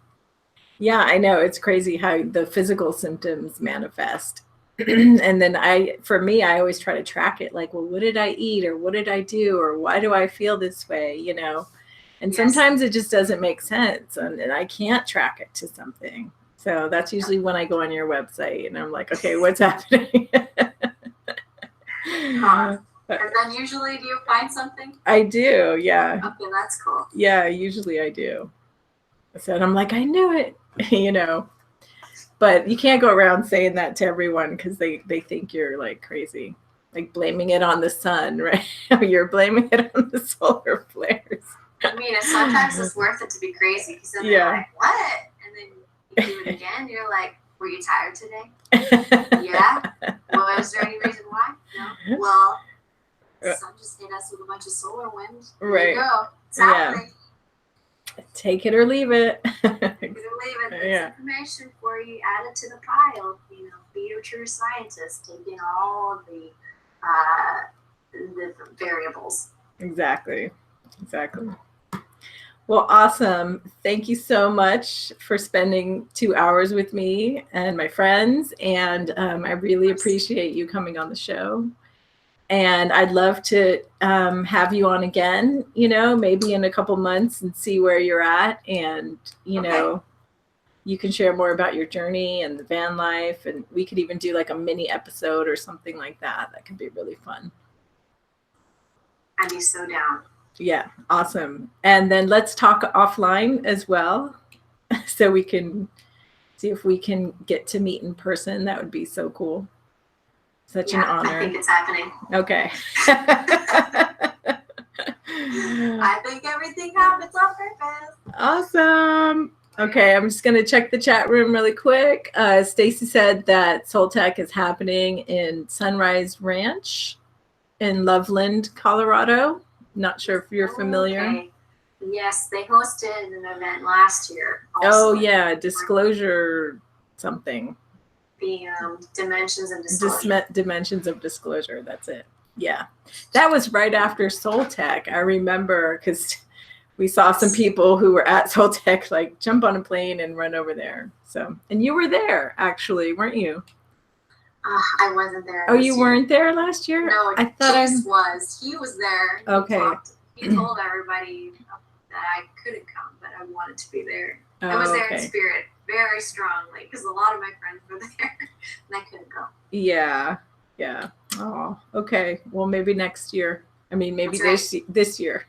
Yeah, I know. It's crazy how the physical symptoms manifest. And then for me, I always try to track it. Like, well, what did I eat, or what did I do, or why do I feel this way? You know, and Yes. sometimes it just doesn't make sense, and I can't track it to something. So that's usually when I go on your website and I'm like, okay, what's happening? And then usually, do you find something? I do, yeah. Okay, that's cool. Yeah, usually I do. So I'm like, I knew it, you know. But you can't go around saying that to everyone because they think you're like crazy, like blaming it on the sun, right? You're blaming it on the solar flares. I mean, sometimes it's worth it to be crazy because then they're like, what? And then you do it again. You're like, were you tired today? Yeah. Well, is there any reason why? No. Well, the sun just hit us with a bunch of solar wind. There you go. It's happening. Take it or leave it. Take it or leave it. There's information for you. Add it to the pile. You know, be your true scientist. Take in all of the variables. Exactly. Well, awesome. Thank you so much for spending 2 hours with me and my friends. And I really appreciate you coming on the show. And I'd love to have you on again, you know, maybe in a couple months and see where you're at. And, you know, you can share more about your journey and the van life. And we could even do like a mini episode or something like that. That could be really fun. I'd be so down. Yeah, awesome. And then let's talk offline as well. So we can see if we can get to meet in person. That would be so cool. Such an honor. I think it's happening. Okay. I think everything happens on purpose. Awesome. Okay, I'm just going to check the chat room really quick. Stacy said that Soul Tech is happening in Sunrise Ranch in Loveland, Colorado. Not sure if you're familiar. Okay. Yes, they hosted an event last year. Also. Oh, yeah, Disclosure something. The Dimensions of Disclosure. Dimensions of Disclosure, that's it. Yeah. That was right after Soul Tech. I remember because we saw some people who were at Soul Tech like jump on a plane and run over there. So, and you were there actually, weren't you? I wasn't there. Oh, you weren't there last year? No, I thought was. He was there. Okay. He told everybody that I couldn't come, but I wanted to be there. I was there in spirit, very strongly, because a lot of my friends were there, and I couldn't go. Yeah. Oh, okay. Well, maybe next year. I mean, maybe this year.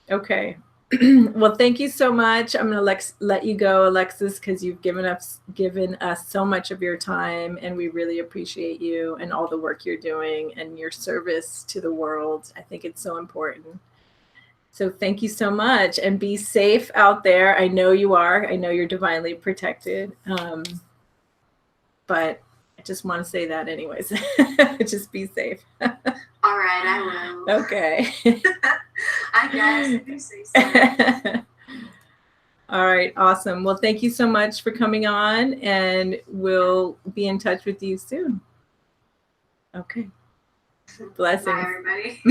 Okay. Well, thank you so much. I'm going to let you go, Alexis, because you've given us so much of your time, and we really appreciate you and all the work you're doing and your service to the world. I think it's so important. So thank you so much, and be safe out there. I know you are. I know you're divinely protected. But I just want to say that anyways. Just be safe. All right, I will. Okay. I guess you say so. All right, awesome. Well, thank you so much for coming on, and we'll be in touch with you soon. Okay. Blessings. Bye, everybody.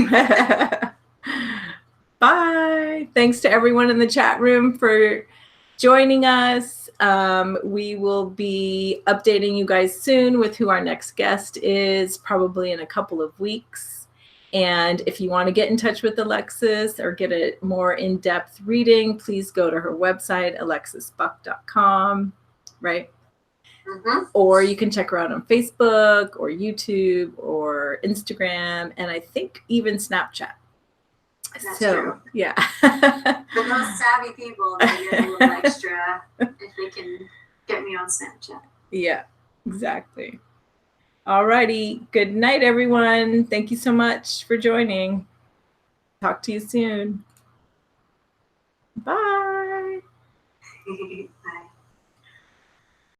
Bye. Thanks to everyone in the chat room for joining us. We will be updating you guys soon with who our next guest is, probably in a couple of weeks. And if you want to get in touch with Alexis or get a more in-depth reading, please go to her website, alexisbuck.com, right? Mm-hmm. Or you can check her out on Facebook or YouTube or Instagram, and I think even Snapchat. That's true. Yeah. For those savvy people, they get a little extra if they can get me on Snapchat. Yeah, exactly. All righty. Good night, everyone. Thank you so much for joining. Talk to you soon. Bye. Bye.